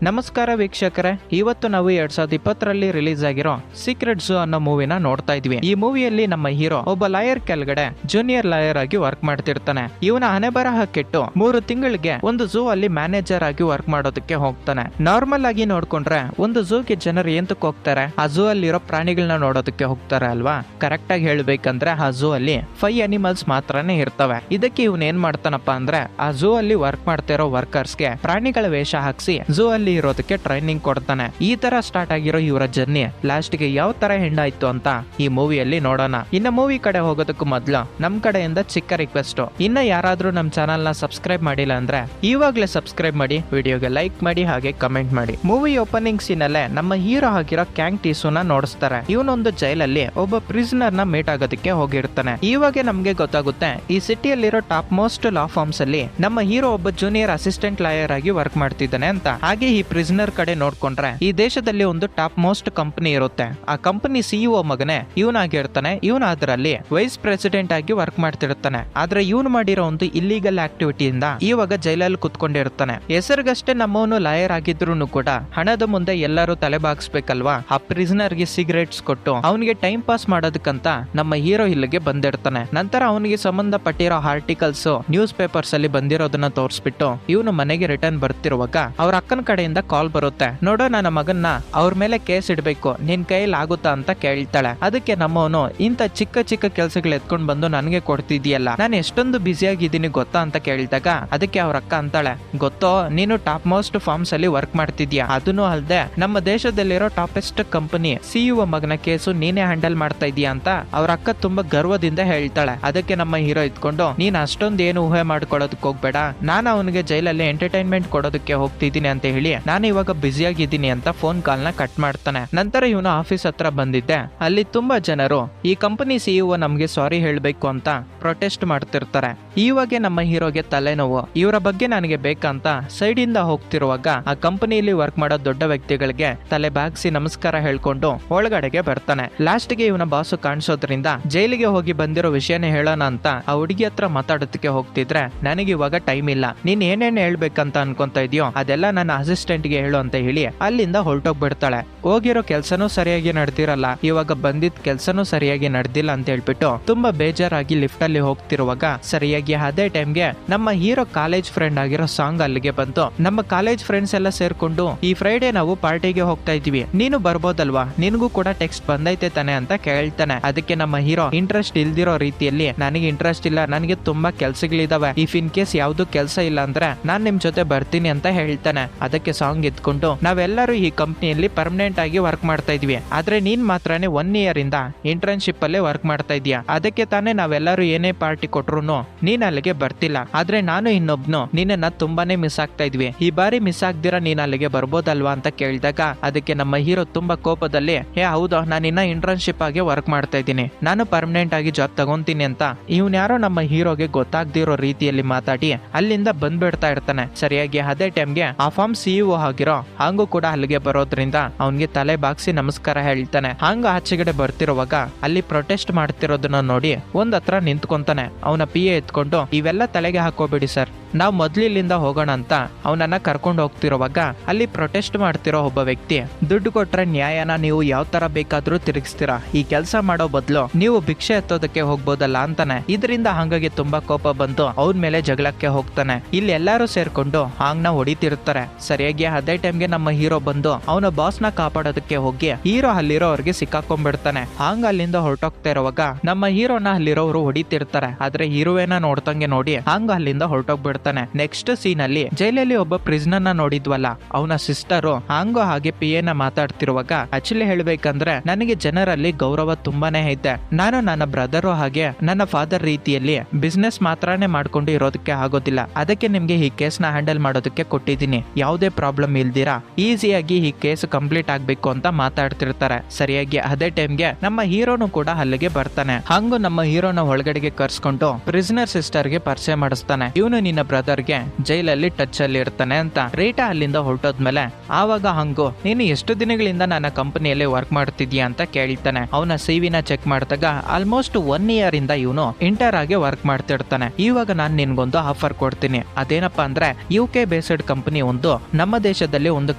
ನಮಸ್ಕಾರ ವೀಕ್ಷಕರೇ, ಇವತ್ತು ನಾವು 2020ರಲ್ಲಿ ರಿಲೀಸ್ ಆಗಿರೋ ಸೀಕ್ರೆಟ್ ಝೂ ಅನ್ನೋ ಮೂವಿನ ನೋಡ್ತಾ ಇದ್ವಿ. ಈ ಮೂವಿಯಲ್ಲಿ ನಮ್ಮ ಹೀರೋ ಒಬ್ಬ ಲಾಯರ್ ಕೆಳಗಡೆ ಜೂನಿಯರ್ ಲಾಯರ್ ಆಗಿ ವರ್ಕ್ ಮಾಡ್ತಿರ್ತಾನೆ. ಇವನ ಹಣೆ ಬರಹ ಕೆಟ್ಟು 3 ತಿಂಗಳಿಗೆ ಒಂದು ಝೂ ಅಲ್ಲಿ ಮ್ಯಾನೇಜರ್ ಆಗಿ ವರ್ಕ್ ಮಾಡೋದಕ್ಕೆ ಹೋಗ್ತಾನೆ. ನಾರ್ಮಲ್ ಆಗಿ ನೋಡ್ಕೊಂಡ್ರೆ ಒಂದು ಝೂಗೆ ಜನರು ಎಂತಕ್ಕೆ ಹೋಗ್ತಾರೆ? ಆ ಝೂ ಅಲ್ಲಿರೋ ಪ್ರಾಣಿಗಳನ್ನ ನೋಡೋದಕ್ಕೆ ಹೋಗ್ತಾರೆ ಅಲ್ವಾ? ಕರೆಕ್ಟ್ ಆಗಿ ಹೇಳ್ಬೇಕಂದ್ರೆ ಆ ಝೂ ಅಲ್ಲಿ 5 ಅನಿಮಲ್ಸ್ ಮಾತ್ರನೇ ಇರ್ತವೆ. ಇದಕ್ಕೆ ಇವನ್ ಏನ್ ಮಾಡ್ತಾನಪ್ಪ ಅಂದ್ರೆ ಆ ಝೂ ಅಲ್ಲಿ ವರ್ಕ್ ಮಾಡ್ತಿರೋ ವರ್ಕರ್ಸ್ಗೆ ಪ್ರಾಣಿಗಳ ವೇಷ ಹಾಕ್ಸಿ ಝೂ ಅಲ್ಲಿ ಇರೋದಕ್ಕೆ ಟ್ರೈನಿಂಗ್ ಕೊಡ್ತಾನೆ. ಈ ತರ ಸ್ಟಾರ್ಟ್ ಆಗಿರೋ ಇವರ ಜರ್ನಿ ಲಾಸ್ಟ್ ಗೆ ಯಾವ ತರ ಹೆಂಡಾಯ್ತು ಅಂತ ಈ ಮೂವಿಯಲ್ಲಿ ನೋಡೋಣ. ಇನ್ನ ಮೂವಿ ಕಡೆ ಹೋಗೋದಕ್ಕೂ ಮೊದ್ಲು ನಮ್ ಕಡೆಯಿಂದ ಚಿಕ್ಕ ರಿಕ್ವೆಸ್ಟ್, ಇನ್ನ ಯಾರಾದ್ರೂ ನಮ್ ಚಾನಲ್ ನ ಸಬ್ಸ್ಕ್ರೈಬ್ ಮಾಡಿಲ್ಲ ಅಂದ್ರೆ ಇವಾಗ್ಲೇ ಸಬ್ಸ್ಕ್ರೈಬ್ ಮಾಡಿ, ವಿಡಿಯೋಗೆ ಲೈಕ್ ಮಾಡಿ, ಹಾಗೆ ಕಮೆಂಟ್ ಮಾಡಿ. ಮೂವಿ ಓಪನಿಂಗ್ ಸೀನ್ ಅಲ್ಲೇ ನಮ್ಮ ಹೀರೋ ಆಗಿರೋ ಕ್ಯಾಂಗ್ ಟೀಸುನ ನೋಡಿಸ್ತಾರೆ. ಇವನೊಂದು ಜೈಲಲ್ಲಿ ಒಬ್ಬ ಪ್ರಿಸನರ್ ನ ಮೀಟ್ ಆಗೋದಕ್ಕೆ ಹೋಗಿರ್ತಾನೆ. ಇವಾಗ ನಮ್ಗೆ ಗೊತ್ತಾಗುತ್ತೆ ಈ ಸಿಟಿಯಲ್ಲಿರೋ ಟಾಪ್ ಮೋಸ್ಟ್ ಲಾ ಫಾರ್ಮ್ಸ್ ಅಲ್ಲಿ ನಮ್ಮ ಹೀರೋ ಒಬ್ಬ ಜೂನಿಯರ್ ಅಸಿಸ್ಟೆಂಟ್ ಲಾಯರ್ ಆಗಿ ವರ್ಕ್ ಮಾಡ್ತಿದ್ದಾನೆ ಅಂತ. ಹಾಗೆ ಈ ಪ್ರಿಸನರ್ ಕಡೆ ನೋಡ್ಕೊಂಡ್ರೆ ಈ ದೇಶದಲ್ಲಿ ಒಂದು ಟಾಪ್ ಮೋಸ್ಟ್ ಕಂಪನಿ ಇರುತ್ತೆ. ಆ ಕಂಪನಿ ಸಿಇಒ ಮಗನೇ ಇವನಾಗಿರ್ತಾನೆ. ಇವನ ಅದರಲ್ಲಿ ವೈಸ್ ಪ್ರೆಸಿಡೆಂಟ್ ಆಗಿ ವರ್ಕ್ ಮಾಡ್ತಿರ್ತಾನೆ. ಆದ್ರೆ ಇವನು ಮಾಡಿರೋ ಒಂದು ಇಲ್ಲಿಗಲ್ ಆಕ್ಟಿವಿಟಿಯಿಂದ ಇವಾಗ ಜೈಲಲ್ಲಿ ಕುತ್ಕೊಂಡಿರ್ತಾನೆ. ಹೆಸರಿಗಷ್ಟೇ ನಮ್ಮವನು ಲಾಯರ್ ಆಗಿದ್ರು ಕೂಡ ಹಣದ ಮುಂದೆ ಎಲ್ಲರೂ ತಲೆ ಬಾಗಿಸ್ಬೇಕಲ್ವಾ? ಆ ಪ್ರಿಸನರ್ ಗೆ ಸಿಗರೇಟ್ಸ್ ಕೊಟ್ಟು ಅವನಿಗೆ ಟೈಮ್ ಪಾಸ್ ಮಾಡೋದಕ್ಕಂತ ನಮ್ಮ ಹೀರೋ ಇಲ್ಲಿಗೆ ಬಂದಿರ್ತಾನೆ. ನಂತರ ಅವನಿಗೆ ಸಂಬಂಧಪಟ್ಟಿರೋ ಆರ್ಟಿಕಲ್ಸ್ ನ್ಯೂಸ್ ಪೇಪರ್ಸ್ ಅಲ್ಲಿ ಬಂದಿರೋದನ್ನ ತೋರಿಸ್ಬಿಟ್ಟು ಇವನು ಮನೆಗೆ ರಿಟರ್ನ್ ಬರ್ತಿರುವಾಗ ಅವ್ರ ಅಕ್ಕನ ಕಡೆಯಿಂದ ಕಾಲ್ ಬರುತ್ತೆ. ನೋಡೋ, ನನ್ನ ಮಗನ್ನ ಅವ್ರ ಮೇಲೆ ಕೇಸ್ ಇಡ್ಬೇಕು, ನಿನ್ ಕೈಯಲ್ಲಿ ಆಗುತ್ತಾ ಅಂತ ಕೇಳ್ತಾಳೆ. ಅದಕ್ಕೆ ನಮ್ಮವನು ಇಂತ ಚಿಕ್ಕ ಚಿಕ್ಕ ಕೆಲ್ಸಗಳು ಎತ್ಕೊಂಡ್ ಬಂದು ನನಗೆ ಕೊಡ್ತಿದ್ಯಲ್ಲ, ನಾನು ಎಷ್ಟೊಂದು ಬ್ಯುಸಿ ಆಗಿದ್ದೀನಿ ಗೊತ್ತಾ ಅಂತ ಕೇಳಿದಾಗ ಅದಕ್ಕೆ ಅವ್ರ ಅಕ್ಕ ಅಂತಾಳೆ, ಗೊತ್ತೋ ನೀನು ಟಾಪ್ ಮೋಸ್ಟ್ ಫಾರ್ಮ್ಸ್ ಅಲ್ಲಿ ವರ್ಕ್ ಮಾಡ್ತಿದ್ಯಾ, ಅದನ್ನು ಅಲ್ಲದೆ ನಮ್ಮ ದೇಶದಲ್ಲಿರೋ ಟಾಪೆಸ್ಟ್ ಕಂಪನಿ ಸಿಇಒ ಮಗನ ಕೇಸು ನೀನೇ ಹ್ಯಾಂಡಲ್ ಮಾಡ್ತಾ ಇದೀಯಾ ಅಂತ ಅವ್ರ ಅಕ್ಕ ತುಂಬಾ ಗರ್ವದಿಂದ ಹೇಳ್ತಾಳೆ. ಅದಕ್ಕೆ ನಮ್ಮ ಹೀರೋ ಇದ್ಕೊಂಡು, ನೀನ್ ಅಷ್ಟೊಂದು ಏನು ಊಹೆ ಮಾಡ್ಕೊಳ್ಳೋದಕ್ಕೆ ಹೋಗ್ಬೇಡ, ನಾನು ಅವನಿಗೆ ಜೈಲಲ್ಲಿ ಎಂಟರ್ಟೈನ್ಮೆಂಟ್ ಕೊಡೋದಕ್ಕೆ ಹೋಗ್ತಿದ್ದೀನಿ ಅಂತ ಹೇಳಿ ನಾನು ಇವಾಗ ಬ್ಯುಸಿ ಆಗಿದ್ದೀನಿ ಅಂತ ಫೋನ್ ಕಾಲ್ ನ ಕಟ್ ಮಾಡ್ತಾನೆ. ನಂತರ ಇವನು ಆಫೀಸ್ ಹತ್ರ ಬಂದಿದ್ದೆ. ಅಲ್ಲಿ ತುಂಬಾ ಜನರು ಈ ಕಂಪನಿ ಸಿಇಒ ನಮ್ಗೆ ಸಾರಿ ಹೇಳ್ಬೇಕು ಅಂತ ಪ್ರೊಟೆಸ್ಟ್ ಮಾಡ್ತಿರ್ತಾರೆ. ಇವಾಗ ನಮ್ಮ ಹೀರೋಗೆ ತಲೆನೋವು. ಇವರ ಬಗ್ಗೆ ನನಗೆ ಬೇಕಂತ ಸೈಡ್ ಇಂದ ಹೋಗ್ತಿರುವಾಗ ಆ ಕಂಪನಿಯಲ್ಲಿ ವರ್ಕ್ ಮಾಡೋ ದೊಡ್ಡ ವ್ಯಕ್ತಿಗಳಿಗೆ ತಲೆ ಬಾಗಿಸಿ ನಮಸ್ಕಾರ ಹೇಳ್ಕೊಂಡು ಒಳಗಡೆಗೆ ಬರ್ತಾನೆ. ಲಾಸ್ಟ್ ಗೆ ಇವನ ಬಾಸು ಕಾಣಿಸೋದ್ರಿಂದ ಜೈಲಿಗೆ ಹೋಗಿ ಬಂದಿರೋ ವಿಷಯನೇ ಹೇಳೋಣ ಅಂತ ಆ ಹುಡುಗಿ ಹತ್ರ ಮಾತಾಡೋದಕ್ಕೆ ಹೋಗ್ತಿದ್ರೆ, ನನಗೆ ಇವಾಗ ಟೈಮ್ ಇಲ್ಲ, ನೀನ್ ಏನೇನ್ ಹೇಳ್ಬೇಕಂತ ಅನ್ಕೊಂತ ಇದೆಯೋ ಅದೆಲ್ಲ ನನ್ನ ಅಸಿಸ್ಟೆಂಟ್ ಗೆ ಹೇಳು ಅಂತ ಹೇಳಿ ಅಲ್ಲಿಂದ ಹೊರಟೋಗ್ಬಿಡ್ತಾಳೆ. ಹೋಗಿರೋ ಕೆಲ್ಸನೂ ಸರಿಯಾಗಿ ನಡೆದಿರಲ್ಲ, ಇವಾಗ ಬಂದಿದ್ ಕೆಲ್ಸನೂ ಸರಿಯಾಗಿ ನಡೆದಿಲ್ಲ ಅಂತ ಹೇಳ್ಬಿಟ್ಟು ತುಂಬಾ ಬೇಜಾರಾಗಿ ಲಿಫ್ಟ್ ಅಲ್ಲಿ ಹೋಗ್ತಿರುವಾಗ ಸರಿಯಾಗಿ ಅದೇ ಟೈಮ್ಗೆ ನಮ್ಮ ಹೀರೋ ಕಾಲೇಜ್ ಫ್ರೆಂಡ್ ಆಗಿರೋ ಸಾಂಗ್ ಅಲ್ಲಿಗೆ ಬಂತು. ನಮ್ಮ ಕಾಲೇಜ್ ಫ್ರೆಂಡ್ಸ್ ಎಲ್ಲ ಸೇರ್ಕೊಂಡು ಈ ಫ್ರೈಡೆ ನಾವು ಪಾರ್ಟಿಗೆ ಹೋಗ್ತಾ ಇದೀವಿ, ನೀನು ಬರ್ಬೋದಲ್ವಾ, ನಿನಗೂ ಕೂಡ ಟೆಕ್ಸ್ಟ್ ಬಂದೈತೆ ತಾನೆ ಅಂತ ಕೇಳ್ತಾನೆ. ಅದಕ್ಕೆ ನಮ್ಮ ಹೀರೋ ಇಂಟ್ರೆಸ್ಟ್ ಇಲ್ದಿರೋ ರೀತಿಯಲ್ಲಿ, ನನಗೆ ಇಂಟ್ರೆಸ್ಟ್ ಇಲ್ಲ, ನನಗೆ ತುಂಬಾ ಕೆಲ್ಸಗಳಿದಾವೆ, ಇಫ್ ಇನ್ ಕೇಸ್ ಯಾವ್ದು ಕೆಲ್ಸ ಇಲ್ಲ ಅಂದ್ರೆ ನಾನ್ ನಿಮ್ ಜೊತೆ ಬರ್ತೀನಿ ಅಂತ ಹೇಳ್ತಾನೆ. ಅದಕ್ಕೆ ಸಾಂಗ್ ಎತ್ಕೊಂಡು, ನಾವೆಲ್ಲರೂ ಈ ಕಂಪ್ನಿಯಲ್ಲಿ ಪರ್ಮನೆಂಟ್ ಆಗಿ ವರ್ಕ್ ಮಾಡ್ತಾ ಇದೀವಿ, ಆದ್ರೆ ನೀನ್ ಮಾತ್ರನೇ 1 ಇಯರ್ ಇಂದ ಇಂಟರ್ನ್ಶಿಪ್ ಅಲ್ಲೇ ವರ್ಕ್ ಮಾಡ್ತಾ ಇದೀಯಾ, ಅದಕ್ಕೆ ತಾನೇ ನಾವೆಲ್ಲರೂ ಏನೇ ಪಾರ್ಟಿ ಕೊಟ್ರು ನೀನ್ ಅಲ್ಲಿಗೆ ಬರ್ತಿಲ್ಲ. ಆದ್ರೆ ನಾನು ಇನ್ನೊಬ್ನು ನಿನ್ನ ತುಂಬಾನೇ ಮಿಸ್ ಆಗ್ತಾ ಇದ್ವಿ, ಈ ಬಾರಿ ಮಿಸ್ ಆಗ್ದಿರಾ ನೀನ್ ಅಲ್ಲಿಗೆ ಬರ್ಬೋದಲ್ವಾ ಅಂತ ಕೇಳಿದಾಗ ಅದಕ್ಕೆ ನಮ್ಮ ಹೀರೋ ತುಂಬಾ ಕೋಪದಲ್ಲಿ, ಹೌದಾ, ನಾನು ಇನ್ನ ಇಂಟರ್ನ್ಶಿಪ್ ಆಗಿ ವರ್ಕ್ ಮಾಡ್ತಾ ಇದ್ದೀನಿ, ನಾನು ಪರ್ಮನೆಂಟ್ ಆಗಿ ಜಾಬ್ ತಗೊಂತೀನಿ ಅಂತ ಇವನ್ ಯಾರೋ ನಮ್ಮ ಹೀರೋಗೆ ಗೊತ್ತಾಗ್ದಿರೋ ರೀತಿಯಲ್ಲಿ ಮಾತಾಡಿ ಅಲ್ಲಿಂದ ಬಂದ್ಬಿಡ್ತಾ ಇರ್ತಾನೆ. ಸರಿಯಾಗಿ ಅದೇ ಟೈಮ್ಗೆ ಆ ಫಾರ್ಮ್ ಸಿಇಒ ಆಗಿರೋ ಹಾಂಗು ಕೂಡ ಅಲ್ಲಿಗೆ ಬರೋದ್ರಿಂದ ಅವನ್ಗೆ ತಲೆ ಬಾಗ್ಸಿ ನಮಸ್ಕಾರ ಹೇಳ್ತಾನೆ. ಹಾಂಗ ಆಚೆಗಡೆ ಬರ್ತಿರುವಾಗ ಅಲ್ಲಿ ಪ್ರೊಟೆಸ್ಟ್ ಮಾಡ್ತಿರೋದನ್ನ ನೋಡಿ ಒಂದ್ ಹತ್ರ ನಿಂತ್ಕೊಂತಾನೆ. ಅವನ PA ಎತ್ಕೊಂಡು, ಇವೆಲ್ಲ ತಲೆಗೆ ಹಾಕೋಬೇಡಿ ಸರ್, ನಾವ್ ಮೊದ್ಲಿಲ್ಲಿಂದ ಹೋಗೋಣ ಅಂತ ಅವನನ್ನ ಕರ್ಕೊಂಡು ಹೋಗ್ತಿರುವಾಗ ಅಲ್ಲಿ ಪ್ರೊಟೆಸ್ಟ್ ಮಾಡ್ತಿರೋ ಒಬ್ಬ ವ್ಯಕ್ತಿ, ದುಡ್ಡು ಕೊಟ್ರೆ ನ್ಯಾಯನ ನೀವು ಯಾವ ತರ ಬೇಕಾದ್ರೂ ತಿರುಗಿಸ್ತೀರಾ, ಈ ಕೆಲಸ ಮಾಡೋ ಬದಲು ನೀವು ಭಿಕ್ಷೆ ಎತ್ತೋದಕ್ಕೆ ಹೋಗ್ಬೋದಲ್ಲ ಅಂತಾನೆ. ಇದರಿಂದ ಹಾಗಾಗಿ ತುಂಬಾ ಕೋಪ ಬಂತು ಅವನ ಮೇಲೆ ಜಗಳಕ್ಕೆ ಹೋಗ್ತಾನೆ. ಇಲ್ಲಿ ಎಲ್ಲಾರು ಸೇರ್ಕೊಂಡು ಹಾಂಗ್ನ ಹೊಡಿತಿರ್ತಾರೆ. ಸರಿಯಾಗಿ ಅದೇ ಟೈಮ್ಗೆ ನಮ್ಮ ಹೀರೋ ಬಂದು ಅವನ ಬಾಸ್ ನ ಕಾಪಾಡೋದಕ್ಕೆ ಹೋಗಿ ಹೀರೋ ಅಲ್ಲಿರೋ ಅವ್ರಿಗೆ ಸಿಕ್ಕಾಕೊಂಡ್ಬಿಡ್ತಾನೆ. ಹಾಂಗ ಅಲ್ಲಿಂದ ಹೊರಟೋಗ್ತಾ ಇರುವಾಗ ನಮ್ಮ ಹೀರೋನ ಅಲ್ಲಿರೋರು ಹೊಡಿತಿರ್ತಾರೆ. ಆದ್ರೆ ಹೀರೋವೇನ ನೋಡ್ತಂಗೆ ನೋಡಿ ಹಾಂಗ ಅಲ್ಲಿಂದ ಹೊರಟೋಗ್ಬಿಡ್ತಾನೆ. ನೆಕ್ಸ್ಟ್ ಸೀನ್ ಅಲ್ಲಿ ಜೈಲಲ್ಲಿ ಒಬ್ಬ ಪ್ರಿಸನರ್ ನ ನೋಡಿದ್ವಲ್ಲ, ಅವನ ಸಿಸ್ಟರು ಹಾಂಗೋ ಹಾಗೆ PA ನ ಮಾತಾಡ್ತಿರುವಾಗ, ಆಕ್ಚುಲಿ ಹೇಳ್ಬೇಕಂದ್ರೆ ನನಗೆ ಜನರಲ್ಲಿ ಗೌರವ ತುಂಬಾನೇ ಐತೆ, ನಾನು ನನ್ನ ಬ್ರದರು ಹಾಗೆ ನನ್ನ ಫಾದರ್ ರೀತಿಯಲ್ಲಿ ಬಿಸ್ನೆಸ್ ಮಾತ್ರನೇ ಮಾಡ್ಕೊಂಡು ಇರೋದಕ್ಕೆ ಆಗೋದಿಲ್ಲ, ಅದಕ್ಕೆ ನಿಮ್ಗೆ ಈ ಕೇಸ್ ನ ಹ್ಯಾಂಡಲ್ ಮಾಡೋದಕ್ಕೆ ಕೊಟ್ಟಿದ್ದೀನಿ, ಯಾವುದೇ ಪ್ರಾಬ್ಲಮ್ ಇಲ್ದಿರಾ ಈಸಿಯಾಗಿ ಈ ಕೇಸ್ ಕಂಪ್ಲೀಟ್ ಆಗ್ಬೇಕು ಅಂತ ಮಾತಾಡ್ತಿರ್ತಾರೆ. ಸರಿಯಾಗಿ ಅದೇ ಟೈಮ್ಗೆ ನಮ್ಮ ಹೀರೋನು ಕೂಡ ಅಲ್ಲಿಗೆ ಬರ್ತಾನೆ. ಹಂಗು ನಮ್ಮ ಹೀರೋನ ಒಳಗಡೆಗೆ ಕರ್ಸ್ಕೊಂಡು ಪ್ರಿಸನರ್ ಸಿಸ್ಟರ್ಗೆ ಪರಿಚಯ ಮಾಡಿಸ್ತಾನೆ. ಇವನು ನಿನ್ನ ಬ್ರದರ್ಗೆ ಜೈಲಲ್ಲಿ ಟಚ್ ಅಲ್ಲಿ ಇರ್ತಾನೆ ಅಂತ. ರೀಟಾ ಅಲ್ಲಿಂದ ಹೊರಟೋದ್ಮೇಲೆ ಆವಾಗ ಹಂಗು ನೀನು ಎಷ್ಟು ದಿನಗಳಿಂದ ನನ್ನ ಕಂಪನಿಯಲ್ಲಿ ವರ್ಕ್ ಮಾಡ್ತಿದ್ಯಾ ಅಂತ ಕೇಳ್ತಾನೆ. ಅವನ ಸಿವಿನ ಚೆಕ್ ಮಾಡಿದಾಗ ಆಲ್ಮೋಸ್ಟ್ 1 ಇಯರ್ ಇಂದ ಇವನು ಇಂಟರ್ ಆಗಿ ವರ್ಕ್ ಮಾಡ್ತಿರ್ತಾನೆ. ಇವಾಗ ನಾನು ನಿನ್ಗೊಂದು ಆಫರ್ ಕೊಡ್ತೀನಿ. ಅದೇನಪ್ಪಾ ಅಂದ್ರೆ UK ಬೇಸ್ಡ್ ಕಂಪನಿ ಒಂದು ನಮ್ಮ ದೇಶದಲ್ಲಿ ಒಂದು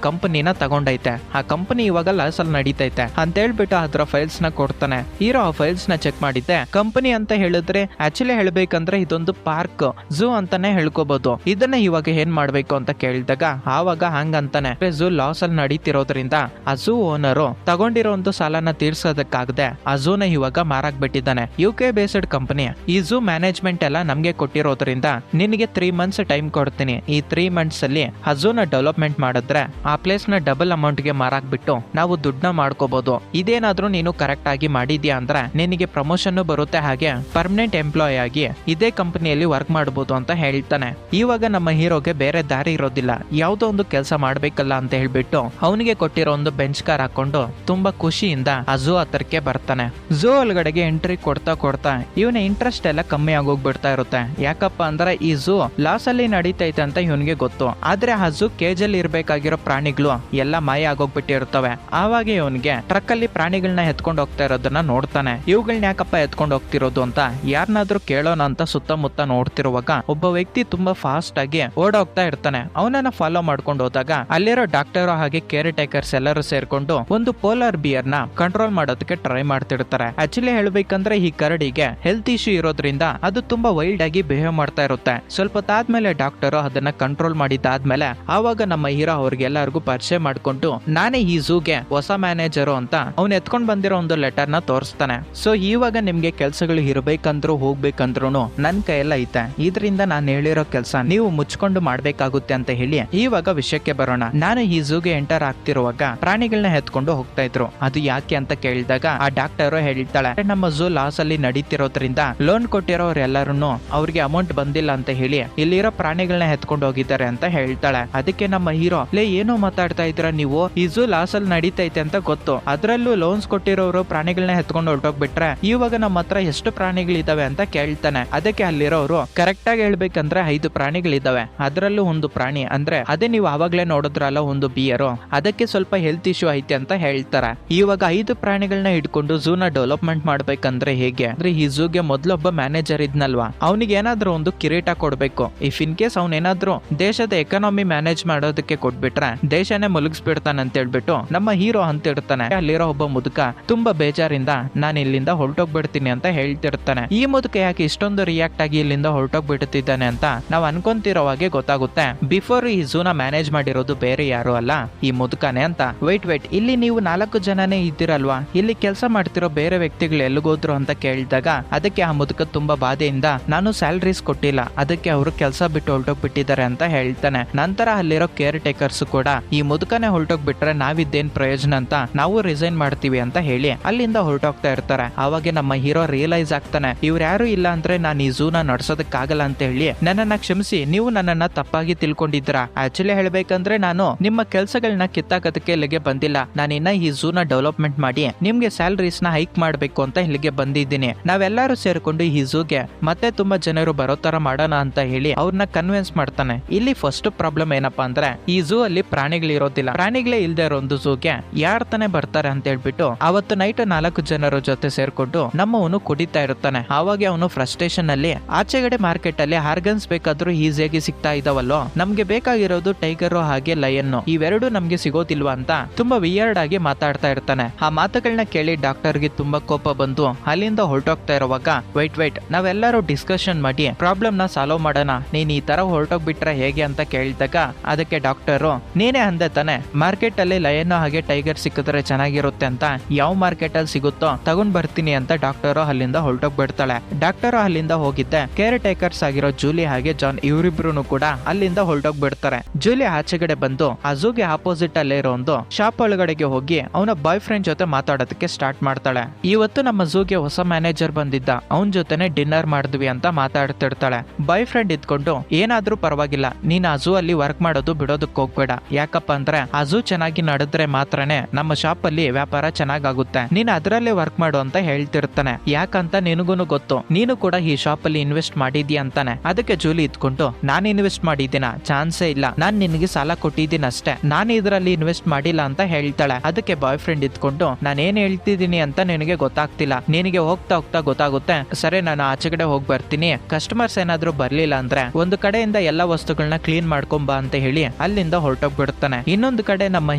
ಕಂಪನಿನ ತಗೊಂಡೈತೆ. ಆ ಕಂಪನಿ ಇವಾಗ ಲಾಸ್ ಅಲ್ಲಿ ನಡೀತೈತೆ ಅಂತ ಹೇಳ್ಬಿಟ್ಟು ಅದರ ಫೈಲ್ಸ್ ನ ಕೊಡ್ತಾನೆ. ಹೀರೋ ಆ ಫೈಲ್ಸ್ ನ ಚೆಕ್ ಮಾಡಿದ್ದೆ. ಕಂಪನಿ ಅಂತ ಹೇಳಿದ್ರೆ ಆಕ್ಚುಲಿ ಹೇಳ್ಬೇಕಂದ್ರೆ ಇದೊಂದು ಪಾರ್ಕ್ ಝೂ ಅಂತಾನೆ ಹೇಳ್ಕೋಬಹುದು. ಇದನ್ನ ಇವಾಗ ಏನ್ ಮಾಡ್ಬೇಕು ಅಂತ ಕೇಳಿದಾಗ ಆವಾಗ ಹಂಗಂತಾನೆ ಝೂ ಲಾಸ್ ಅಲ್ಲಿ ನಡೀತಿರೋದ್ರಿಂದ ಆ ಝೂ ಓನರು ತಗೊಂಡಿರೋ ಒಂದು ಸಾಲನ ತೀರ್ಸೋದಕ್ಕಾಗದೆ ಆ ಝೂನ ಇವಾಗ ಮಾರಾಕ್ ಬಿಟ್ಟಿದ್ದಾನೆ. UK ಬೇಸ್ಡ್ ಕಂಪನಿ ಈ ಝೂ ಮ್ಯಾನೇಜ್ಮೆಂಟ್ ಎಲ್ಲ ನಮ್ಗೆ ಕೊಟ್ಟಿರೋದ್ರಿಂದ ನಿನಗೆ 3 ಮಂತ್ಸ್ ಟೈಮ್ ಕೊಡ್ತೀನಿ. ಈ 3 ಮಂತ್ಸ್ ಅಲ್ಲಿ ಆ ಝೂನ ಡೆವಲಪ್ಮೆಂಟ್ ಮಾಡಿದ್ರೆ ಆ ಪ್ಲೇಸ್ ನ ಡಬಲ್ ಅಮೌಂಟ್ ಗೆ ಮಾರಾಕ್ ಬಿಟ್ಟು ನಾವು ದುಡ್ಡನ್ನ ಮಾಡ್ಕೋಬಹುದು. ಇದೇನಾದ್ರೂ ನೀನು ಕರೆಕ್ಟ್ ಆಗಿ ಮಾಡಿದ್ಯಾ ಅಂದ್ರೆ ನಿನಗೆ ಪ್ರಮೋಷನ್ ಬರುತ್ತೆ, ಹಾಗೆ ಪರ್ಮನೆಂಟ್ ಎಂಪ್ಲಾಯ್ ಆಗಿ ಇದೇ ಕಂಪನಿಯಲ್ಲಿ ವರ್ಕ್ ಮಾಡಬಹುದು ಅಂತ ಹೇಳ್ತಾನೆ. ಇವಾಗ ನಮ್ಮ ಹೀರೋಗೆ ಬೇರೆ ದಾರಿ ಇರೋದಿಲ್ಲ, ಯಾವ್ದೋ ಒಂದು ಕೆಲಸ ಮಾಡ್ಬೇಕಲ್ಲ ಅಂತ ಹೇಳ್ಬಿಟ್ಟು ಅವನಿಗೆ ಕೊಟ್ಟಿರೋ ಒಂದು ಬೆಂಚ್ ಕಾರ್ ಹಾಕೊಂಡು ತುಂಬಾ ಖುಷಿಯಿಂದ ಆ ಝೂ ಹತ್ರಕ್ಕೆ ಬರ್ತಾನೆ. ಝೂ ಒಳಗಡೆಗೆ ಎಂಟ್ರಿ ಕೊಡ್ತಾ ಕೊಡ್ತಾ ಇವನ ಇಂಟ್ರೆಸ್ಟ್ ಎಲ್ಲ ಕಮ್ಮಿ ಆಗೋಗ್ಬಿಡ್ತಾ ಇರುತ್ತೆ. ಯಾಕಪ್ಪ ಅಂದ್ರೆ ಈ ಝೂ ಲಾಸ್ ಅಲ್ಲಿ ನಡೀತೈತೆ ಅಂತ ಇವನಿಗೆ ಗೊತ್ತು. ಆದ್ರೆ ಆ ಝೂ ಕೇಜ್ ಅಲ್ಲಿ ಇರ್ಬೇಕಾಗಿರೋ ಪ್ರಾಣಿಗಳು ಎಲ್ಲ ಮಾಯ ಆಗೋಗ್ಬಿಟ್ಟಿರ್ತವೆ. ಆವಾಗ ಇವನಿಗೆ ಟ್ರಕ್ ಅಲ್ಲಿ ಪ್ರಾಣಿಗಳನ್ನ ಎತ್ಕೊಂಡು ಹೋಗ್ತಾ ಇರೋದನ್ನ ನೋಡ್ತಾನೆ. ಇವುಗಳನ್ನ ಯಾಕಪ್ಪ ಎತ್ಕೊಂಡು ಹೋಗ್ತಿರೋದು ಅಂತ ಯಾರನ್ನಾದ್ರೂ ಕೇಳೋಣ ಅಂತ ಸುತ್ತಮುತ್ತ ನೋಡ್ತಿರುವಾಗ ಒಬ್ಬ ವ್ಯಕ್ತಿ ತುಂಬಾ ಫಾಸ್ಟ್ ಆಗಿ ಓಡೋಗ್ತಾ ಇರ್ತಾನೆ. ಅವನನ್ನ ಫಾಲೋ ಮಾಡ್ಕೊಂಡು ಹೋದಾಗ ಅಲ್ಲಿರೋ ಡಾಕ್ಟರ್ ಹಾಗೆ ಕೇರ್ ಟೇಕರ್ಸ್ ಎಲ್ಲರೂ ಸೇರ್ಕೊಂಡು ಒಂದು ಪೋಲಾರ್ ಬಿಯರ್ ನ ಕಂಟ್ರೋಲ್ ಮಾಡೋದಕ್ಕೆ ಟ್ರೈ ಮಾಡ್ತಿರ್ತಾರೆ. ಆಕ್ಚುಲಿ ಹೇಳ್ಬೇಕಂದ್ರೆ ಈ ಕರಡಿಗೆ ಹೆಲ್ತ್ ಇಶ್ಯೂ ಇರೋದ್ರಿಂದ ಅದು ತುಂಬಾ ವೈಲ್ಡ್ ಆಗಿ ಬಿಹೇವ್ ಮಾಡ್ತಾ ಇರುತ್ತೆ. ಸ್ವಲ್ಪ ಹೊತ್ತಾದ್ಮೇಲೆ ಡಾಕ್ಟರ್ ಅದನ್ನ ಕಂಟ್ರೋಲ್ ಮಾಡಿದ್ದಾದ್ಮೇಲೆ ಆವಾಗ ನಮ್ಮ ಹೀರೋ ಅವ್ರಿಗೆಲ್ಲರಿಗೂ ಪರಿಚಯ ಮಾಡ್ಕೊಂಡು ನಾನೇ ಈ ಝೂಗೆ ಹೊಸ ಮ್ಯಾನೇಜರು ಅಂತ ಅವ್ನು ಎತ್ಕೊಂಡ್ ಬಂದಿರೋ ಒಂದು ಲೆಟರ್ ನ ತೋರಿಸ್ತಾನೆ. ಸೊ ಇವಾಗ ನಿಮ್ಗೆ ಕೆಲ್ಸಗಳು ಇರ್ಬೇಕಂದ್ರು ಹೋಗ್ಬೇಕಂದ್ರು ನನ್ ಕೈಯೆಲ್ಲ ಐತೆ, ಇದರಿಂದ ನಾನು ಹೇಳಿರೋ ಕೆಲಸ ನೀವು ಮುಚ್ಕೊಂಡು ಮಾಡ್ಬೇಕಾಗುತ್ತೆ ಅಂತ ಹೇಳಿ ಇವಾಗ ವಿಷಯಕ್ಕೆ ಬರೋಣ. ನಾನು ಈ ಝೂಗೆ ಎಂಟರ್ ಆಗ್ತಿರುವಾಗ ಪ್ರಾಣಿಗಳನ್ನ ಎತ್ಕೊಂಡು ಹೋಗ್ತಾ ಇದ್ರು. ಅದು ಯಾಕೆ ಅಂತ ಕೇಳಿದಾಗ ಆ ಡಾಕ್ಟರ್ ಹೇಳ್ತಾಳೆ, ನಮ್ಮ ಝೂ ಲಾಸ್ ಅಲ್ಲಿ ನಡೀತಿರೋದ್ರಿಂದ ಲೋನ್ ಕೊಟ್ಟಿರೋರು ಎಲ್ಲರೂ ಅವ್ರಿಗೆ ಅಮೌಂಟ್ ಬಂದಿಲ್ಲ ಅಂತ ಹೇಳಿ ಇಲ್ಲಿರೋ ಪ್ರಾಣಿಗಳನ್ನ ಎತ್ಕೊಂಡು ಹೋಗಿದ್ದಾರೆ ಅಂತ ಹೇಳ್ತಾಳೆ. ಅದಕ್ಕೆ ನಮ್ಮ ಹೀರೋ ಏನೋ ಮಾತಾಡ್ತಾ ಇದ್ರ ನೀವು, ಈ ಝೂ ಲಾಸ್ ಅಲ್ಲಿ ನಡೀತೈತೆ ಅಂತ ಗೊತ್ತು, ಅದ್ರಲ್ಲೂ ಲೋನ್ಸ್ ಕೊಟ್ಟಿರೋರು ಪ್ರಾಣಿಗಳನ್ನ ಎತ್ಕೊಂಡು ಹೊರಟೋಗ್ಬಿಟ್ರೆ ಇವಾಗ ನಮ್ಮ ಹತ್ರ ಎಷ್ಟು ಪ್ರಾಣಿಗಳಿದಾವೆ ಅಂತ ಕೇಳ್ತಾನೆ. ಅದಕ್ಕೆ ಅಲ್ಲಿರೋರು ಕರೆಕ್ಟ್ ಆಗಿ ಹೇಳ್ಬೇಕಂದ್ರೆ 5 ಪ್ರಾಣಿಗಳಿದಾವೆ. ಅದರಲ್ಲೂ ಒಂದು ಪ್ರಾಣಿ ಅಂದ್ರೆ ಅದೇ ನೀವು ಆವಾಗ್ಲೇ ನೋಡಿದ್ರಲ್ಲ ಒಂದು ಬಿಯರು, ಅದಕ್ಕೆ ಸ್ವಲ್ಪ ಹೆಲ್ತ್ ಇಶ್ಯೂ ಐತೆ ಅಂತ ಹೇಳ್ತಾರೆ. ಇವಾಗ 5 ಪ್ರಾಣಿಗಳನ್ನ ಇಟ್ಕೊಂಡು ಝೂನ ಡೆವಲಪ್ಮೆಂಟ್ ಮಾಡ್ಬೇಕಂದ್ರೆ ಹೇಗೆ ಅಂದ್ರೆ ಈ ಝೂಗೆ ಮೊದ್ಲೊಬ್ಬ ಮ್ಯಾನೇಜರ್ ಇದ್ನಲ್ವಾ, ಅವನಿಗೆ ಏನಾದ್ರೂ ಒಂದು ಕಿರೀಟ ಕೊಡ್ಬೇಕು. ಇಫ್ ಇನ್ ಕೇಸ್ ಅವನೇನಾದ್ರೂ ದೇಶದ ಎಕಾನಮಿ ಮ್ಯಾನೇಜ್ ಮಾಡೋದಕ್ಕೆ ಕೊಟ್ಬಿಟ್ರೆ ದೇಶನೇ ಮುಳುಗಿಸ್ಬಿಡ್ತಾನೆ ಅಂತ ಹೇಳ್ಬಿಟ್ಟು ನಮ್ಮ ಹೀರೋ ಅಂತ ಇರ್ತಾನೆ. ಅಲ್ಲಿರೋ ಒಬ್ಬ ಮುದುಕ ತುಂಬಾ ಬೇಜಾರಿಂದ ನಾನು ಇಲ್ಲಿಂದ ಹೊರಟೋಗ್ಬಿಡ್ತೀನಿ ಅಂತ ಹೇಳ್ತಿರ್ತಾನೆ. ಈ ಮುದುಕ ಯಾಕೆ ಇಷ್ಟೊಂದು ರಿಯಾಕ್ಟ್ ಆಗಿ ಇಲ್ಲಿಂದ ಹೊರಟೋಗ್ಬಿಡ್ತಿದ್ದಾನೆ ಅಂತ ನಾವು ಅನ್ಕೊಂತಿರೋ ಹಾಗೆ ಗೊತ್ತಾಗುತ್ತೆ. ಬಿಫೋರ್ ಈ ಝೂನ ಮ್ಯಾನೇಜ್ ಮಾಡಿರೋದು ಬೇರೆ ಯಾರು ಅಲ್ಲ, ಈ ಮುದುಕನೇ ಅಂತ. ವೈಟ್ ಇಲ್ಲಿ ನೀವು 4 ಜನನೇ ಇದ್ದೀರಲ್ವಾ, ಇಲ್ಲಿ ಕೆಲಸ ಮಾಡ್ತಿರೋ ಬೇರೆ ವ್ಯಕ್ತಿಗಳು ಎಲ್ಲಿಗೋದ್ರು ಅಂತ ಕೇಳಿದಾಗ ಅದಕ್ಕೆ ಆ ಮುದುಕ ತುಂಬಾ ಬಾಧೆಯಿಂದ ನಾನು ಸ್ಯಾಲರೀಸ್ ಕೊಟ್ಟಿಲ್ಲ, ಅದಕ್ಕೆ ಅವರು ಕೆಲಸ ಬಿಟ್ಟು ಹೊರಟೋಗ್ಬಿಟ್ಟಿದ್ದಾರೆ ಅಂತ ಹೇಳ್ತಾನೆ. ನಂತರ ಅಲ್ಲಿರೋ ಕೇರ್ ಟೇಕರ್ಸ್ ಕೂಡ ಈ ಮುದುಕನೇ ಹೊರಟೋಗ್ಬಿಟ್ರೆ ನಾವಿದ್ದೇನ್ ಪ್ರಯೋಜನ ಅಂತ ನಾವು ರಿಸೈನ್ ಮಾಡ್ತೀವಿ ಅಂತ ಹೇಳಿ ಅಲ್ಲಿಂದ ಹೊರಟೋಗ್ತಾ ಇರ್ತಾರೆ. ಅವಾಗ ನಮ್ಮ ಹೀರೋ ರಿಯಲೈಸ್ ಆಗ್ತಾನೆ, ಇವ್ರು ಯಾರು ಇಲ್ಲ ಅಂದ್ರೆ ನಾನು ಈ ಝೂನ ನಡ್ಸೋದಕ್ಕಾಗಲ್ಲ ಅಂತ ಹೇಳಿ ನನ್ನನ್ನ ಕ್ಷಮಿಸಿ, ನೀವು ನನ್ನನ್ನ ತಪ್ಪಾಗಿ ತಿಳ್ಕೊಂಡಿದ್ದೀರಾ. ಆಕ್ಚುಲಿ ಹೇಳ್ಬೇಕಂದ್ರೆ ನಾನು ನಿಮ್ಮ ಕೆಲ್ಸಗಳನ್ನ ಕಿತ್ತಾಕೋದಕ್ಕೆ ಇಲ್ಲಿಗೆ ಬಂದಿಲ್ಲ, ನಾನಿನ್ನ ಈ ಝೂನ ಡೆವಲಪ್ಮೆಂಟ್ ಮಾಡಿ ನಿಮ್ಗೆ ಸ್ಯಾಲರೀಸ್ ನ ಹೈಕ್ ಮಾಡ್ಬೇಕು ಅಂತ ಇಲ್ಲಿಗೆ ಬಂದಿದ್ದೀನಿ. ನಾವೆಲ್ಲರೂ ಸೇರ್ಕೊಂಡು ಈ ಝೂಗೆ ಮತ್ತೆ ತುಂಬಾ ಜನರು ಬರೋ ತರ ಮಾಡೋಣ ಅಂತ ಹೇಳಿ ಅವ್ರನ್ನ ಕನ್ವಿನ್ಸ್ ಮಾಡ್ತಾನೆ. ಇಲ್ಲಿ ಫಸ್ಟ್ ಪ್ರಾಬ್ಲಮ್ ಏನಪ್ಪಾ ಅಂದ್ರೆ ಈ ಝೂ ಅಲ್ಲಿ ಪ್ರಾಣಿಗಳಿರೋದಿಲ್ಲ. ಪ್ರಾಣಿಗಳೇ ಇಲ್ದೇ ಇರೋ ಒಂದು ಝೂಗೆ ಯಾರ್ ತಾನೇ ಬರ್ತಾರೆ ಅಂತ ಹೇಳ್ಬಿಟ್ಟು ಅವತ್ತು ನೈಟ್ 4 ಜನರ ಜೊತೆ ಸೇರ್ಕೊಂಡು ನಮ್ಮವನು ಕುಡಿತಾ ಇರ್ತಾನೆ. ಆವಾಗ ಅವನು ಫ್ರಸ್ಟ್ರೇಷನ್ ಅಲ್ಲಿ ಆಚೆಗಡೆ ಮಾರ್ಕೆಟ್ ಅಲ್ಲಿ ಹಾರ್ಗನ್ಸ್ ಬೇಕಾದ್ರೂ ಈಸಿಯಾಗಿ ಸಿಗ್ತಾ ಇದಾವಲ್ಲೋ, ನಮ್ಗೆ ಬೇಕಾಗಿರೋದು ಟೈಗರ್ ಹಾಗೆ ಲಯನ್, ಇವೆರಡು ನಮ್ಗೆ ಸಿಗೋದಿಲ್ವಾ ಅಂತ ತುಂಬಾ ವಿಯರ್ಡ್ ಆಗಿ ಮಾತಾಡ್ತಾ ಇರ್ತಾನೆ. ಆ ಮಾತುಗಳನ್ನ ಕೇಳಿ ಡಾಕ್ಟರ್ಗೆ ತುಂಬಾ ಕೋಪ ಬಂದು ಅಲ್ಲಿಂದ ಹೊರಟೋಗ್ತಾ ಇರುವಾಗ ವೈಟ್ ನಾವೆಲ್ಲರೂ ಡಿಸ್ಕಷನ್ ಮಾಡಿ ಪ್ರಾಬ್ಲಮ್ ನ ಸಾಲ್ವ್ ಮಾಡೋಣ, ನೀನ್ ಈ ತರ ಹೊರಟೋಗ್ಬಿಟ್ರೆ ಹೇಗೆ ಅಂತ ಕೇಳಿದಾಗ ಅದಕ್ಕೆ ಡಾಕ್ಟರು ನೀನೇ ಅಂದೆ ತಾನೆ ಮಾರ್ಕೆಟ್ ಅಲ್ಲಿ ಲಯನ್ ಹಾಗೆ ಟೈಗರ್ ಸಿಕ್ಕಿದ್ರೆ ಚೆನ್ನಾಗಿರುತ್ತೆ ಅಂತ, ಯಾವ ಮಾರ್ಕೆಟ್ ಅಲ್ಲಿ ಸಿಗುತ್ತೋ ತಗೊಂಡ್ ಬರ್ತೀನಿ ಅಂತ ಡಾಕ್ಟರ್ ಅಲ್ಲಿಂದ ಹೊರಟೋಗ್ಬಿಡ್ತಾಳೆ. ಡಾಕ್ಟರ್ ಅಲ್ಲಿಂದ ಹೋಗಿದ್ದೆ ಕೇರ್ ಟೇಕರ್ಸ್ ಆಗಿರೋ ಜೂಲಿ ಹಾಗೆ ಜಾನ್ ಇವರಿಬ್ರು ಕೂಡ ಅಲ್ಲಿಂದ ಹೊರಟೋಗ್ಬಿಡ್ತಾರೆ. ಜೂಲಿ ಆಚೆಗಡೆ ಬಂದು ಆ ಝೂಗೆ ಆಪೋಸಿಟ್ ಅಲ್ಲೇ ಇರೋ ಒಂದು ಶಾಪ್ ಒಳಗಡೆಗೆ ಹೋಗಿ ಅವನ ಬಾಯ್ ಫ್ರೆಂಡ್ ಜೊತೆ ಮಾತಾಡೋದಕ್ಕೆ ಸ್ಟಾರ್ಟ್ ಮಾಡ್ತಾಳೆ. ಇವತ್ತು ನಮ್ಮ ಝೂಗೆ ಹೊಸ ಮ್ಯಾನೇಜರ್ ಬಂದಿದ್ದ, ಅವನ್ ಜೊತೆನೆ ಡಿನ್ನರ್ ಮಾಡಿದ್ವಿ ಅಂತ ಮಾತಾಡ್ತಿರ್ತಾಳೆ. ಬಾಯ್ ಫ್ರೆಂಡ್ ಇದ್ಕೊಂಡು ಏನಾದ್ರೂ ಪರವಾಗಿಲ್ಲ, ನೀನ್ ಆ ಝೂ ಅಲ್ಲಿ ವರ್ಕ್ ಮಾಡೋದು ಬಿಡೋದಕ್ಕೆ ಹೋಗ್ಬೇಡ, ಯಾಕಪ್ಪ ಅಂದ್ರೆ ಆ ಝೂ ಚೆನ್ನಾಗಿ ನಡೆದ್ರೆ ಮಾತ್ರನೇ ನಮ್ಮ ಶಾಪ್ ಅಲ್ಲಿ ವ್ಯಾಪಾರ ಚೆನ್ನಾಗಾಗುತ್ತೆ, ನೀನ್ ಅದರಲ್ಲೇ ವರ್ಕ್ ಮಾಡು ಅಂತ ಹೇಳ್ತಿರ್ತಾನೆ. ಯಾಕಂತ ನಿನಗೂನು ಗೊತ್ತು, ನೀನು ಕೂಡ ಈ ಶಾಪ್ ಅಲ್ಲಿ ಇನ್ವೆಸ್ಟ್ ಮಾಡಿದ್ಯಾ ಅಂತಾನೆ. ಅದಕ್ಕೆ ಜೂಲಿ ಜೂಲಿ ಇದ್ಕೊಂಡು ನಾನ್ ಇನ್ವೆಸ್ಟ್ ಮಾಡಿದ್ದೀನ, ಚಾನ್ಸೇ ಇಲ್ಲ, ನಾನ್ ನಿನಗೆ ಸಾಲ ಕೊಟ್ಟಿದ್ದೀನಿ ಅಷ್ಟೇ, ನಾನು ಇದರಲ್ಲಿ ಇನ್ವೆಸ್ಟ್ ಮಾಡಿಲ್ಲ ಅಂತ ಹೇಳ್ತಾಳೆ. ಅದಕ್ಕೆ ಬಾಯ್ ಫ್ರೆಂಡ್ ಇದ್ಕೊಂಡು ನಾನು ಏನ್ ಹೇಳ್ತಿದ್ದೀನಿ ಅಂತ ನಿನಗೆ ಗೊತ್ತಾಗ್ತಿಲ್ಲ, ನಿನಗೆ ಹೋಗ್ತಾ ಹೋಗ್ತಾ ಗೊತ್ತಾಗುತ್ತೆ, ಸರಿ ನಾನು ಆಚೆ ಕಡೆ ಹೋಗಿ ಬರ್ತೀನಿ, ಕಸ್ಟಮರ್ಸ್ ಏನಾದ್ರೂ ಬರ್ಲಿಲ್ಲ ಅಂದ್ರೆ ಒಂದು ಕಡೆಯಿಂದ ಎಲ್ಲಾ ವಸ್ತುಗಳನ್ನ ಕ್ಲೀನ್ ಮಾಡ್ಕೊಂಬಾ ಅಂತ ಹೇಳಿ ಅಲ್ಲಿಂದ ಹೊರಟೋಗ್ಬಿಡ್ತಾನೆ. ಇನ್ನೊಂದು ಕಡೆ ನಮ್ಮ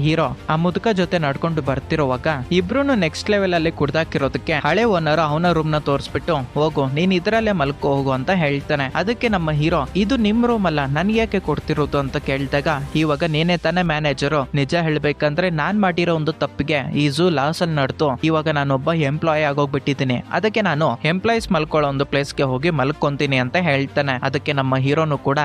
ಹೀರೋ ಆ ಮುದುಕ ಜೊತೆ ನಡ್ಕೊಂಡು ಬರ್ತಿರುವಾಗ ಇಬ್ರು ನೆಕ್ಸ್ಟ್ ಲೆವೆಲ್ ಅಲ್ಲಿ ಕುಡ್ದಾಕಿರೋದಕ್ಕೆ ಹಳೆ ಓನರ್ ಅವನ ರೂಮ್ ನ ತೋರಿಸ್ಬಿಟ್ಟು ಹೋಗು ನೀನ್ ಇದರಲ್ಲೇ ಮಲ್ಕೋ ಹೋಗು ಅಂತ ಹೇಳ್ತಾನೆ. ಅದಕ್ಕೆ ನಮ್ಮ ಹೀರೋ ಇದು ನಿಮ್ ರೂಮ್ ಅಲ್ಲ ನನ್ಗೆ ಯಾಕೆ ಕೊಡ್ತಿರೋದು ಅಂತ ಕೇಳಿದಾಗ ಇವಾಗ ನೀನೇ ತಾನೇ ಮ್ಯಾನೇಜರು, ನಿಜ ಹೇಳ್ಬೇಕಂದ್ರೆ ನಾನ್ ಮಾಡಿರೋ ಒಂದು ತಪ್ಪಿಗೆ ಈ ಝೂ ಲಾಸ್ ಅಲ್ಲಿ ನಡ್ತು, ಇವಾಗ ನಾನೊಬ್ಬ ಎಂಪ್ಲಾಯ್ ಆಗೋಗ್ಬಿಟ್ಟಿದ್ದೀನಿ, ಅದಕ್ಕೆ ನಾನು ಎಂಪ್ಲಾಯೀಸ್ ಮಲ್ಕೊಳ್ಳೋ ಒಂದು ಪ್ಲೇಸ್ ಗೆ ಹೋಗಿ ಮಲ್ಕೊಂತೀನಿ ಅಂತ ಹೇಳ್ತಾನೆ. ಅದಕ್ಕೆ ನಮ್ಮ ಹೀರೋನು ಕೂಡ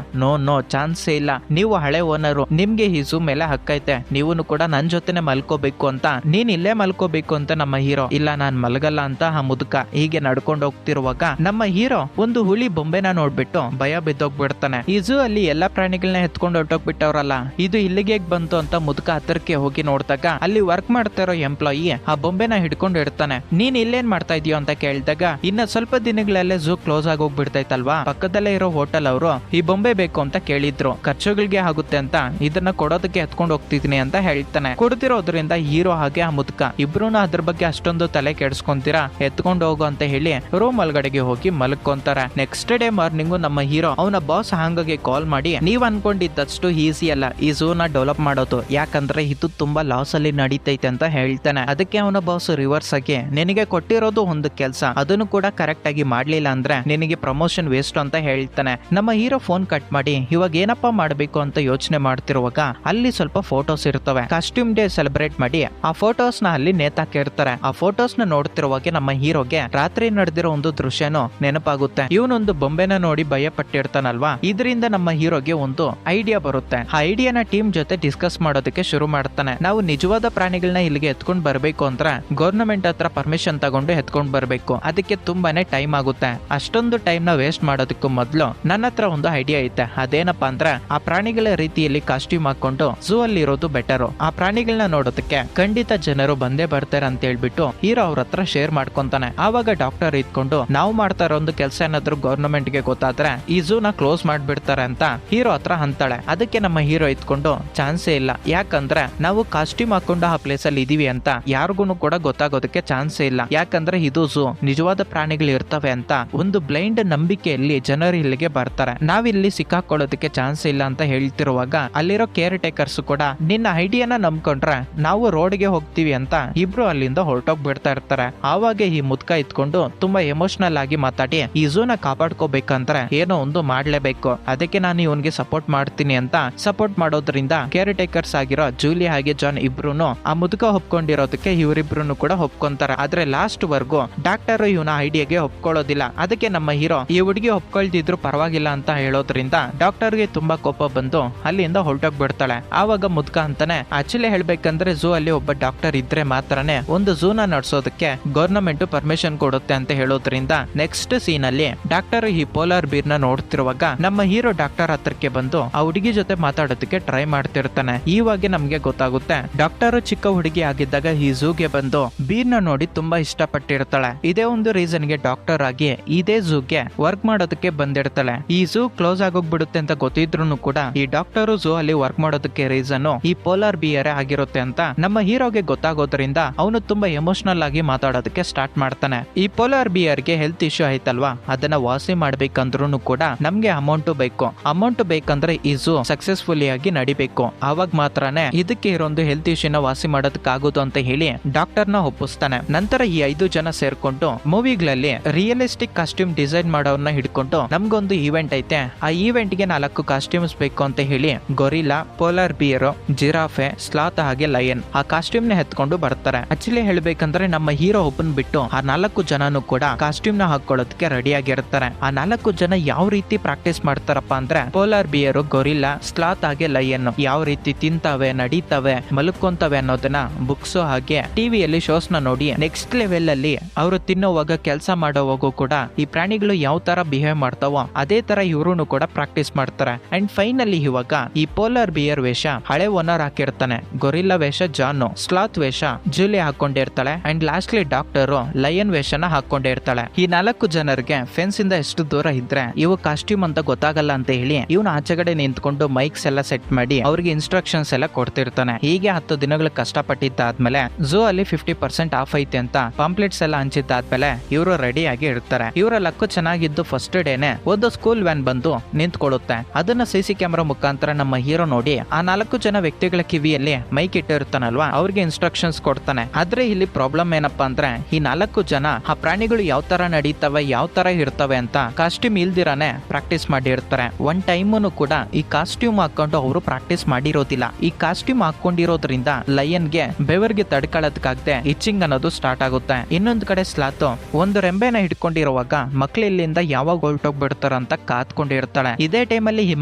ನೋ ಚಾನ್ಸೇ ಇಲ್ಲ, ನೀವು ಹಳೆ ಓನರು, ನಿಮ್ಗೆ ಈ ಝೂ ಮೇಲೆ ಹಕ್ಕೈತೆ, ನೀವನು ಕೂಡ ನನ್ ಜೊತೆನೆ ಮಲ್ಕೋಬೇಕು ಅಂತ, ನೀನ್ ಇಲ್ಲೇ ಮಲ್ಕೋಬೇಕು ಅಂತ ನಮ್ಮ ಹೀರೋ ಇಲ್ಲ ನಾನ್ ಮಲಗಲ್ಲ ಅಂತ ಆ ಮುದುಕ ಹೀಗೆ ನಡ್ಕೊಂಡು ಹೋಗ್ತಿರುವಾಗ ನಮ್ಮ ಹೀರೋ ಒಂದು ಹುಲಿ ಬೊಂಬೆನ ನೋಡ್ಬಿಟ್ಟು ಭಯ ಬಿದ್ದೋಗ್ಬಿಡ್ತಾನೆ. ಈ ಝೂ ಅಲ್ಲಿ ಎಲ್ಲಾ ಪ್ರಾಣಿಗಳನ್ನ ಎತ್ಕೊಂಡು ಹೊರಟೋಗ್ಬಿಟ್ಟವ್ರಲ್ಲ, ಇದು ಇಲ್ಲಿಗೆ ಬಂತು ಅಂತ ಮುದುಕ ಹತ್ತಿರಕ್ಕೆ ಹೋಗಿ ನೋಡಿದಾಗ ಅಲ್ಲಿ ವರ್ಕ್ ಮಾಡ್ತಾ ಇರೋ ಎಂಪ್ಲಾಯಿ ಆ ಬೊಂಬೆನ ಹಿಡ್ಕೊಂಡು ಇಡ್ತಾನೆ. ನೀನ್ ಇಲ್ಲೇನ್ ಮಾಡ್ತಾ ಇದೀಯೋ ಅಂತ ಕೇಳಿದಾಗ ಇನ್ನ ಸ್ವಲ್ಪ ದಿನಗಳಲ್ಲೇ ಝೂ ಕ್ಲೋಸ್ ಆಗೋಗ್ಬಿಡ್ತೈತಲ್ವಾ, ಪಕ್ಕದಲ್ಲೇ ಇರೋ ಹೋಟೆಲ್ ಅವರು ಈ ಬೊಂಬೆ ಬೇಕು ಅಂತ ಕೇಳಿದ್ರು, ಖರ್ಚುಗಳಿಗೆ ಆಗುತ್ತೆ ಅಂತ ಇದನ್ನ ಕೊಡೋದಕ್ಕೆ ಎತ್ಕೊಂಡು ಹೋಗ್ತಿದೀನಿ ಅಂತ ಹೇಳ್ತಾನೆ. ಕೊಡ್ತಿರೋದ್ರಿಂದ ಹೀರೋ ಹಾಗೆ ಆ ಮುದುಕ ಇಬ್ರು ಅದ್ರ ಬಗ್ಗೆ ಅಷ್ಟೊಂದು ತಲೆ ಕೆಡ್ಸ್ಕೊಂತೀರಾ, ಎತ್ಕೊಂಡು ಹೋಗು ಅಂತ ಹೇಳಿ ರೂಮ್ ಒಳಗಡೆಗೆ ಹೋಗಿ ಮಲ್ಕೊಂತಾರೆ. ನೆಕ್ಸ್ಟ್ ಡೇ ಮಾರ್ನಿಂಗು ನಮ್ಮ ಹೀರೋ ಅವನ ಬಾಸ್ ಹಾಂಗಾಗಿ ಕಾಲ್ ಮಾಡಿ ನೀವ್ ಅನ್ಕೊಂಡಿದ್ದಷ್ಟು ಈಸಿ ಅಲ್ಲ ಈ ಝೂ ನ ಡೆವಲಪ್ ಮಾಡೋದು, ಯಾಕಂದ್ರೆ ಇದು ತುಂಬಾ ಲಾಸ್ ಅಲ್ಲಿ ನಡೀತೈತೆ ಅಂತ ಹೇಳ್ತಾನೆ. ಅದಕ್ಕೆ ಅವನ ಬಾಸ್ ರಿವರ್ಸ್ ಆಗಿ ನಿನಗೆ ಕೊಟ್ಟಿರೋದು ಒಂದು ಕೆಲಸ, ಅದನ್ನು ಕೂಡ ಕರೆಕ್ಟ್ ಆಗಿ ಮಾಡ್ಲಿಲ್ಲ ಅಂದ್ರೆ ನಿನಗೆ ಪ್ರಮೋಷನ್ ವೇಸ್ಟ್ ಅಂತ ಹೇಳ್ತಾನೆ. ನಮ್ಮ ಹೀರೋ ಫೋನ್ ಕಟ್ ಮಾಡಿ ಇವಾಗ ಏನಪ್ಪಾ ಮಾಡ್ಬೇಕು ಅಂತ ಯೋಚನೆ ಮಾಡ್ತಿರುವಾಗ ಅಲ್ಲಿ ಸ್ವಲ್ಪ ಫೋಟೋಸ್ ಇರ್ತವೆ, ಕಾಸ್ಟ್ಯೂಮ್ ಡೇ ಸೆಲೆಬ್ರೇಟ್ ಮಾಡಿ ಆ ಫೋಟೋಸ್ ನ ಅಲ್ಲಿ ನೇತಾಕಿರ್ತಾರೆ. ಆ ಫೋಟೋಸ್ ನ ನೋಡ್ತಿರುವಾಗ ನಮ್ಮ ಹೀರೋಗೆ ರಾತ್ರಿ ನಡೆದಿರೋ ಒಂದು ದೃಶ್ಯನೂ ನೆನಪಾಗುತ್ತೆ. ಇವನೊಂದು ಬೊಂಬೆನ ನೋಡಿ ಭಯ ಪಟ್ಟಿರ್ತಾನಲ್ವಾ, ಇದರಿಂದ ನಮ್ಮ ಹೀರೋಗೆ ಒಂದು ಐಡಿಯಾ ಬರುತ್ತೆ. ಆ ಐಡಿಯಾನ ಟೀಮ್ ಜೊತೆ ಡಿಸ್ಕಸ್ ಮಾಡೋದಕ್ಕೆ ಶುರು ಮಾಡ್ತಾನೆ. ನಾವು ನಿಜವಾದ ಪ್ರಾಣಿಗಳನ್ನ ಇಲ್ಲಿಗೆ ಎತ್ಕೊಂಡ್ ಬರ್ಬೇಕು ಅಂದ್ರೆ ಗವರ್ನಮೆಂಟ್ ಹತ್ರ ಪರ್ಮಿಷನ್ ತಗೊಂಡು ಎತ್ಕೊಂಡ್ ಬರ್ಬೇಕು, ಅದಕ್ಕೆ ತುಂಬಾನೇ ಟೈಮ್ ಆಗುತ್ತೆ, ಅಷ್ಟೊಂದು ಟೈಮ್ ನ ವೇಸ್ಟ್ ಮಾಡೋದಕ್ಕೂ ಮೊದ್ಲು ನನ್ನ ಹತ್ರ ಒಂದು ಐಡಿಯಾ ಐತೆ, ಅದೇನಪ್ಪಾ ಅಂದ್ರೆ ಆ ಪ್ರಾಣಿಗಳ ರೀತಿಯಲ್ಲಿ ಕಾಸ್ಟ್ಯೂಮ್ ಹಾಕೊಂಡು ಝೂ ಅಲ್ಲಿ ಇರೋದು ಬೆಟರು, ಆ ಪ್ರಾಣಿಗಳನ್ನ ನೋಡೋದಕ್ಕೆ ಖಂಡಿತ ಜನರು ಬಂದೇ ಬರ್ತಾರೆ ಅಂತ ಹೇಳ್ಬಿಟ್ಟು ಹೀರೋ ಅವ್ರ ಹತ್ರ ಶೇರ್ ಮಾಡ್ಕೊಂತಾನೆ. ಆವಾಗ ಡಾಕ್ಟರ್ ಇದ್ಕೊಂಡು ನಾವು ಮಾಡ್ತಾ ಇರೋ ಒಂದು ಕೆಲಸ ಏನಾದ್ರು ಗವರ್ನಮೆಂಟ್ ಗೆ ಗೊತ್ತಾದ್ರೆ ಈ ಝೂ ನ ಕ್ಲೋಸ್ ಮಾಡ್ಬಿಡ್ತಾರೆ ಅಂತ ಹೀರೋ ಹತ್ರ ಅಂತಾಳೆ. ಅದಕ್ಕೆ ನಮ್ಮ ಹೀರೋ ಇದ್ಕೊಂಡು ಚಾನ್ಸೇ ಇಲ್ಲ, ಯಾಕಂದ್ರೆ ನಾವು ಕಾಸ್ಟ್ಯೂಮ್ ಹಾಕೊಂಡು ಆ ಪ್ಲೇಸ್ ಅಲ್ಲಿ ಇದೀವಿ ಅಂತ ಯಾರಿಗೂ ಕೂಡ ಗೊತ್ತಾಗೋದಕ್ಕೆ ಚಾನ್ಸೇ ಇಲ್ಲ, ಯಾಕಂದ್ರೆ ಇದು ಝೂ ನಿಜವಾದ ಪ್ರಾಣಿಗಳು ಇರ್ತವೆ ಅಂತ ಒಂದು ಬ್ಲೈಂಡ್ ನಂಬಿಕೆಯಲ್ಲಿ ಜನರು ಇಲ್ಲಿಗೆ ಬರ್ತಾರೆ, ನಾವಿಲ್ಲಿ ಸಿಕ್ಕಾಕೊಳ್ಳೋದಕ್ಕೆ ಚಾನ್ಸ್ ಇಲ್ಲ ಅಂತ ಹೇಳ್ತಿರುವಾಗ ಅಲ್ಲಿರೋ ಕೇರ್ ಟೇಕರ್ಸ್ ಕೂಡ ನಿನ್ನ ಐಡಿಯಾನ ನಂಬ್ಕೊಂಡ್ರೆ ನಾವು ರೋಡ್ಗೆ ಹೋಗ್ತೀವಿ ಅಂತ ಇಬ್ರು ಅಲ್ಲಿಂದ ಹೊರಟೋಗ್ಬಿಡ್ತಾ ಇರ್ತಾರೆ. ಆವಾಗ ಈ ಮುದ್ಕ ಇದ್ಕೊಂಡು ತುಂಬಾ ಎಮೋಷನಲ್ ಆಗಿ ಮಾತಾಡಿ ಈ ಝೂನ ಕಾಪಾಡ್ಕೋಬೇಕಂದ್ರೆ ಏನೋ ಒಂದು ಮಾಡ್ಲೇಬೇಕು, ಅದಕ್ಕೆ ನಾನು ಇವನ್ಗೆ ಸಪೋರ್ಟ್ ಮಾಡ್ತೀನಿ ಅಂತ ಸಪೋರ್ಟ್ ಮಾಡೋದ್ರಿಂದ ಕೇರ್ ಟೇಕರ್ಸ್ ಆಗಿರೋ ಜೂಲಿ ಹಾಗೆ ಜಾನ್ ಇಬ್ರು ಆ ಮುದುಕ ಒಪ್ಕೊಂಡಿರೋದಕ್ಕೆ ಇವರಿಬ್ರು ಕೂಡ ಒಪ್ಕೊಂತಾರೆ. ಆದ್ರೆ ಲಾಸ್ಟ್ ವರ್ಗು ಡಾಕ್ಟರ್ ಇವನ ಐಡಿಯಾಗೆ ಒಪ್ಕೊಳ್ಳೋದಿಲ್ಲ. ಅದಕ್ಕೆ ನಮ್ಮ ಹೀರೋ ಈ ಹುಡುಗಿ ಒಪ್ಕೊಳ್ದಿದ್ರು ಪರವಾಗಿಲ್ಲ ಅಂತ ಹೇಳೋದ್ರಿಂದ ಡಾಕ್ಟರ್ಗೆ ತುಂಬಾ ಕೋಪ ಬಂದು ಅಲ್ಲಿಂದ ಹೊರಟೋಗ್ಬಿಡ್ತಾಳೆ. ಆವಾಗ ಮುದ್ಕ ಅಂತಾನೆ ಆಕ್ಚುಲಿ ಹೇಳ್ಬೇಕಂದ್ರೆ ಝೂ ಅಲ್ಲಿ ಒಬ್ಬ ಡಾಕ್ಟರ್ ಇದ್ರೆ ಮಾತ್ರನೇ ಒಂದು ಝೂನ ನಡ್ಸೋದಕ್ಕೆ ಗವರ್ನಮೆಂಟ್ ಪರ್ಮಿಷನ್ ಕೊಡುತ್ತೆ ಅಂತ ಹೇಳೋದ್ರಿಂದ ನೆಕ್ಸ್ಟ್ ಸೀನ್ ಅಲ್ಲಿ ಡಾಕ್ಟರ್ ಈ ಪೋಲಾರ್ ಬೀರ್ ನ ನೋಡ್ತಿರುವಾಗ ನಮ್ಮ ಹೀರೋ ಡಾಕ್ಟರ್ ಹತ್ರಕ್ಕೆ ಬಂದು ಆ ಹುಡುಗಿ ಜೊತೆ ಮಾತಾಡೋದಕ್ಕೆ ಟ್ರೈ ಮಾಡ್ತಿರ್ತಾನೆ. ಇವಾಗ ನಮ್ಗೆ ಗೊತ್ತಾಗುತ್ತೆ ಡಾಕ್ಟರ್ ಚಿಕ್ಕ ಹುಡುಗಿ ಆಗಿದ್ದಾಗ ಈ ಝೂಗೆ ಬಂದು ಬೀರ್ ನ ನೋಡಿ ತುಂಬಾ ಇಷ್ಟಪಟ್ಟಿರ್ತಾಳೆ. ಇದೇ ಒಂದು ರೀಸನ್ ಗೆ ಡಾಕ್ಟರ್ ಆಗಿ ಇದೇ ಝೂಗೆ ವರ್ಕ್ ಮಾಡೋದಕ್ಕೆ ಬಂದಿರ್ತಾಳೆ. ಈ ಝೂ ಕ್ಲೋಸ್ ಆಗೋಗ್ಬಿಡುತ್ತೆ ಅಂತ ಗೊತ್ತಿದ್ರು ಕೂಡ ಈ ಡಾಕ್ಟರ್ ಝೂ ಅಲ್ಲಿ ವರ್ಕ್ ಮಾಡೋದಕ್ಕೆ ರೀಸನ್ ಈ ಪೋಲಾರ್ ಬಿಯರ್ ಆಗಿರುತ್ತೆ ಅಂತ ನಮ್ಮ ಹೀರೋಗೆ ಗೊತ್ತಾಗೋದ್ರಿಂದ ಅವನು ತುಂಬಾ ಎಮೋಷನಲ್ ಆಗಿ ಮಾತಾಡೋದಕ್ಕೆ ಸ್ಟಾರ್ಟ್ ಮಾಡ್ತಾನೆ. ಈ ಪೋಲಾರ್ ಬಿಯರ್ ಗೆ ಹೆಲ್ತ್ ಇಶ್ಯೂ ಆಯ್ತಲ್ವಾ, ಅದನ್ನ ವಾಸಿ ಮಾಡ್ಬೇಕಂದ್ರೂ ಕೂಡ ನಮ್ಗೆ ಅಮೌಂಟ್ ಬೇಕು. ಅಮೌಂಟ್ ಬೇಕಂದ್ರೆ ಈ ಝೂ ಸಕ್ಸಸ್ಫುಲಿ ಆಗಿ ನಡಿಬೇಕು, ಅವಾಗ ಮಾತ್ರನೇ ಇದಕ್ಕೆ ಇರೋದು ಹೆಲ್ತ್ ಇಶ್ಯೂನ ವಾಸಿ ಮಾಡೋದಕ್ಕಾಗೋದು ಅಂತ ಹೇಳಿ ಡಾಕ್ಟರ್ ನ ಒಪ್ಪಿಸ್ತಾನೆ. ನಂತರ ಈ 5 ಜನ ಸೇರ್ಕೊಂಡು ಮೂವಿಗಳಲ್ಲಿ ರಿಯಲಿಸ್ಟಿಕ್ ಕಾಸ್ಟ್ಯೂಮ್ ಡಿಸೈನ್ ಮಾಡೋರ್ನ ಹಿಡ್ಕೊಂಡು ನಮ್ಗೊಂದು ಈವೆಂಟ್ ಐತೆ, ಆ ಈವೆಂಟ್ ಗೆ 4 ಕಾಸ್ಟ್ಯೂಮ್ಸ್ ಬೇಕು ಅಂತ ಹೇಳಿ gorilla, polar beer, giraffe, sloth ಹಾಗೆ ಲಯನ್ ಆ ಕಾಸ್ಟ್ಯೂಮ್ ನ ಎತ್ಕೊಂಡು ಬರ್ತಾರೆ. ಆಕ್ಚುಲಿ ಹೇಳ್ಬೇಕಂದ್ರೆ ನಮ್ಮ ಹೀರೋ ಒಬ್ಬನ್ ಬಿಟ್ಟು ಆ 4 ಜನನು ಕೂಡ ಕಾಸ್ಟ್ಯೂಮ್ ನ ಹಾಕೊಳ್ಳೋದಕ್ಕೆ ರೆಡಿ ಆಗಿರ್ತಾರೆ. ಆ 4 ಜನ ಯಾವ ರೀತಿ ಪ್ರಾಕ್ಟೀಸ್ ಮಾಡ್ತಾರಪ್ಪ ಅಂದ್ರೆ ಪೋಲಾರ್ ಬಿಯರ್, ಗೊರಿಲ್ಲಾ, ಸ್ಲಾತ್ ಹಾಗೆ ಲಯನ್ ಯಾವ ರೀತಿ ತಿಂತಾವೆ, ನಡೀತಾವೆ, ಮಲ್ಕೊಂತವೆ ಅನ್ನೋದನ್ನ ಬುಕ್ಸ್ ಹಾಗೆ ಟಿವಿಯಲ್ಲಿ ಶೋಸ್ ನ ನೋಡಿ ನೆಕ್ಸ್ಟ್ ಲೆವೆಲ್ ಅಲ್ಲಿ ಅವರು ತಿನ್ನೋವಾಗ ಕೆಲಸ ಮಾಡೋವಾಗೂ ಕೂಡ ಈ ಪ್ರಾಣಿಗಳು ಯಾವ ತರ ಬಿಹೇವ್ ಮಾಡ್ತಾವೋ ಅದೇ ತರ ಇವ್ರು ಕೂಡ ಪ್ರಾಕ್ಟೀಸ್ ಮಾಡ್ತಾರೆ. ಅಂಡ್ ಫೈನಲಿ ಇವಾಗ ಈ ಪೋಲಾರ್ ಬಿಯರ್ ವೇಷ ಹಳೆ ಓನರ್ ಹಾಕಿರ್ತಾನೆ, ಗೊರಿಲ್ಲಾ ವೇಷ ಜಾನ್, ಸ್ಲಾತ್ ವೇಷ ಜೂಲಿ ಹಾಕೊಂಡಿರ್ತಾಳೆ, ಅಂಡ್ ಲಾಸ್ಟ್ಲಿ ಡಾಕ್ಟರ್ ಲಯನ್ ವೇಷನ ಹಾಕೊಂಡಿರ್ತಾಳೆ. ಈ 4 ಜನರಿಗೆ ಫೆನ್ಸ್ ಇಂದ ಎಷ್ಟು ದೂರ ಇದ್ರೆ ಇವು ಕಾಸ್ಟ್ಯೂಮ್ ಅಂತ ಗೊತ್ತಾಗಲ್ಲ ಅಂತ ಹೇಳಿ ಇವನು ಆಚೆಗಡೆ ನಿಂತ್ಕೊಂಡು ಮೈಕ್ಸ್ ಎಲ್ಲ ಸೆಟ್ ಮಾಡಿ ಅವ್ರಿಗೆ ಇನ್ಸ್ಟ್ರಕ್ಷನ್ಸ್ ಎಲ್ಲ ಕೊಡ್ತಿರ್ತಾನೆ. ಹೀಗೆ 10 ದಿನಗಳು ಕಷ್ಟಪಟ್ಟಿದ್ದಾದ್ಮೇಲೆ ಝೂ ಅಲ್ಲಿ 50% ಆಫ್ ಐತೆ ಅಂತ ಪಾಂಪ್ಲೆಟ್ಸ್ ಎಲ್ಲ ಹಂಚಿದ್ದಾದ್ಮೇಲೆ ಇವರು ರೆಡಿ ಆಗಿ ಇರ್ತಾರೆ. ಇವರ ಲಕ್ಕು ಚೆನ್ನಾಗಿದ್ದು ಫಸ್ಟ್ ಡೇನೆ ಒಂದು ಸ್ಕೂಲ್ ವ್ಯಾನ್ ಬಂದು ನಿಂತ್ಕೊಳ್ಳುತ್ತೆ. ಅದನ್ನ ಸಿಸಿ ಕ್ಯಾಮೆರಾ ಮುಖಾಂತರ ನಮ್ಮ ಹೀರೋ ನೋಡಿ ಆ 4 ಜನ ವ್ಯಕ್ತಿಗಳ ಕಿವಿಯಲ್ಲಿ ಮೈಕ್ ಇಟ್ಟಿರ್ತಾನಲ್ವಾ ಅವ್ರಿಗೆ ಇನ್ಸ್ಟ್ರಕ್ಷನ್ಸ್ ಕೊಡ್ತಾನೆ. ಆದ್ರೆ ಇಲ್ಲಿ ಪ್ರಾಬ್ಲಮ್ ಏನಪ್ಪಾ ಅಂದ್ರೆ ಈ 4 ಜನ ಆ ಪ್ರಾಣಿಗಳು ಯಾವ ತರ ನಡೀತವೆ ಯಾವ ತರ ಇರ್ತವೆ ಅಂತ ಕಾಸ್ಟ್ಯೂಮ್ ಇಲ್ದಿರಾನೆ ಪ್ರಾಕ್ಟೀಸ್ ಮಾಡಿರ್ತಾರೆ. ಒನ್ ಟೈಮುನು ಕೂಡ ಈ ಕಾಸ್ಟ್ಯೂಮ್ ಹಾಕೊಂಡು ಅವರು ಪ್ರಾಕ್ಟೀಸ್ ಮಾಡಿರೋದಿಲ್ಲ. ಈ ಕಾಸ್ಟ್ಯೂಮ್ ಹಾಕೊಂಡಿರೋದ್ರಿಂದ ಲಯನ್ಗೆ ಬೆವರ್ಗೆ ತಡ್ಕೊಳ್ಳೋದಕ್ಕಾಗದೆ ಇಚ್ಚಿಂಗ್ ಅನ್ನೋದು ಸ್ಟಾರ್ಟ್ ಆಗುತ್ತೆ. ಇನ್ನೊಂದು ಕಡೆ ಸ್ಲಾತ್ ಒಂದು ರೆಂಬೆನ ಹಿಡ್ಕೊಂಡಿರುವಾಗ ಮಕ್ಳು ಇಲ್ಲಿಂದ ಯಾವಾಗ ಹೊರಟೋಗ್ಬಿಡ್ತಾರ ಅಂತ ಕಾದ್ಕೊಂಡಿರ್ತಾಳೆ. ಇದೇ ಟೈಮಲ್ಲಿ ಈ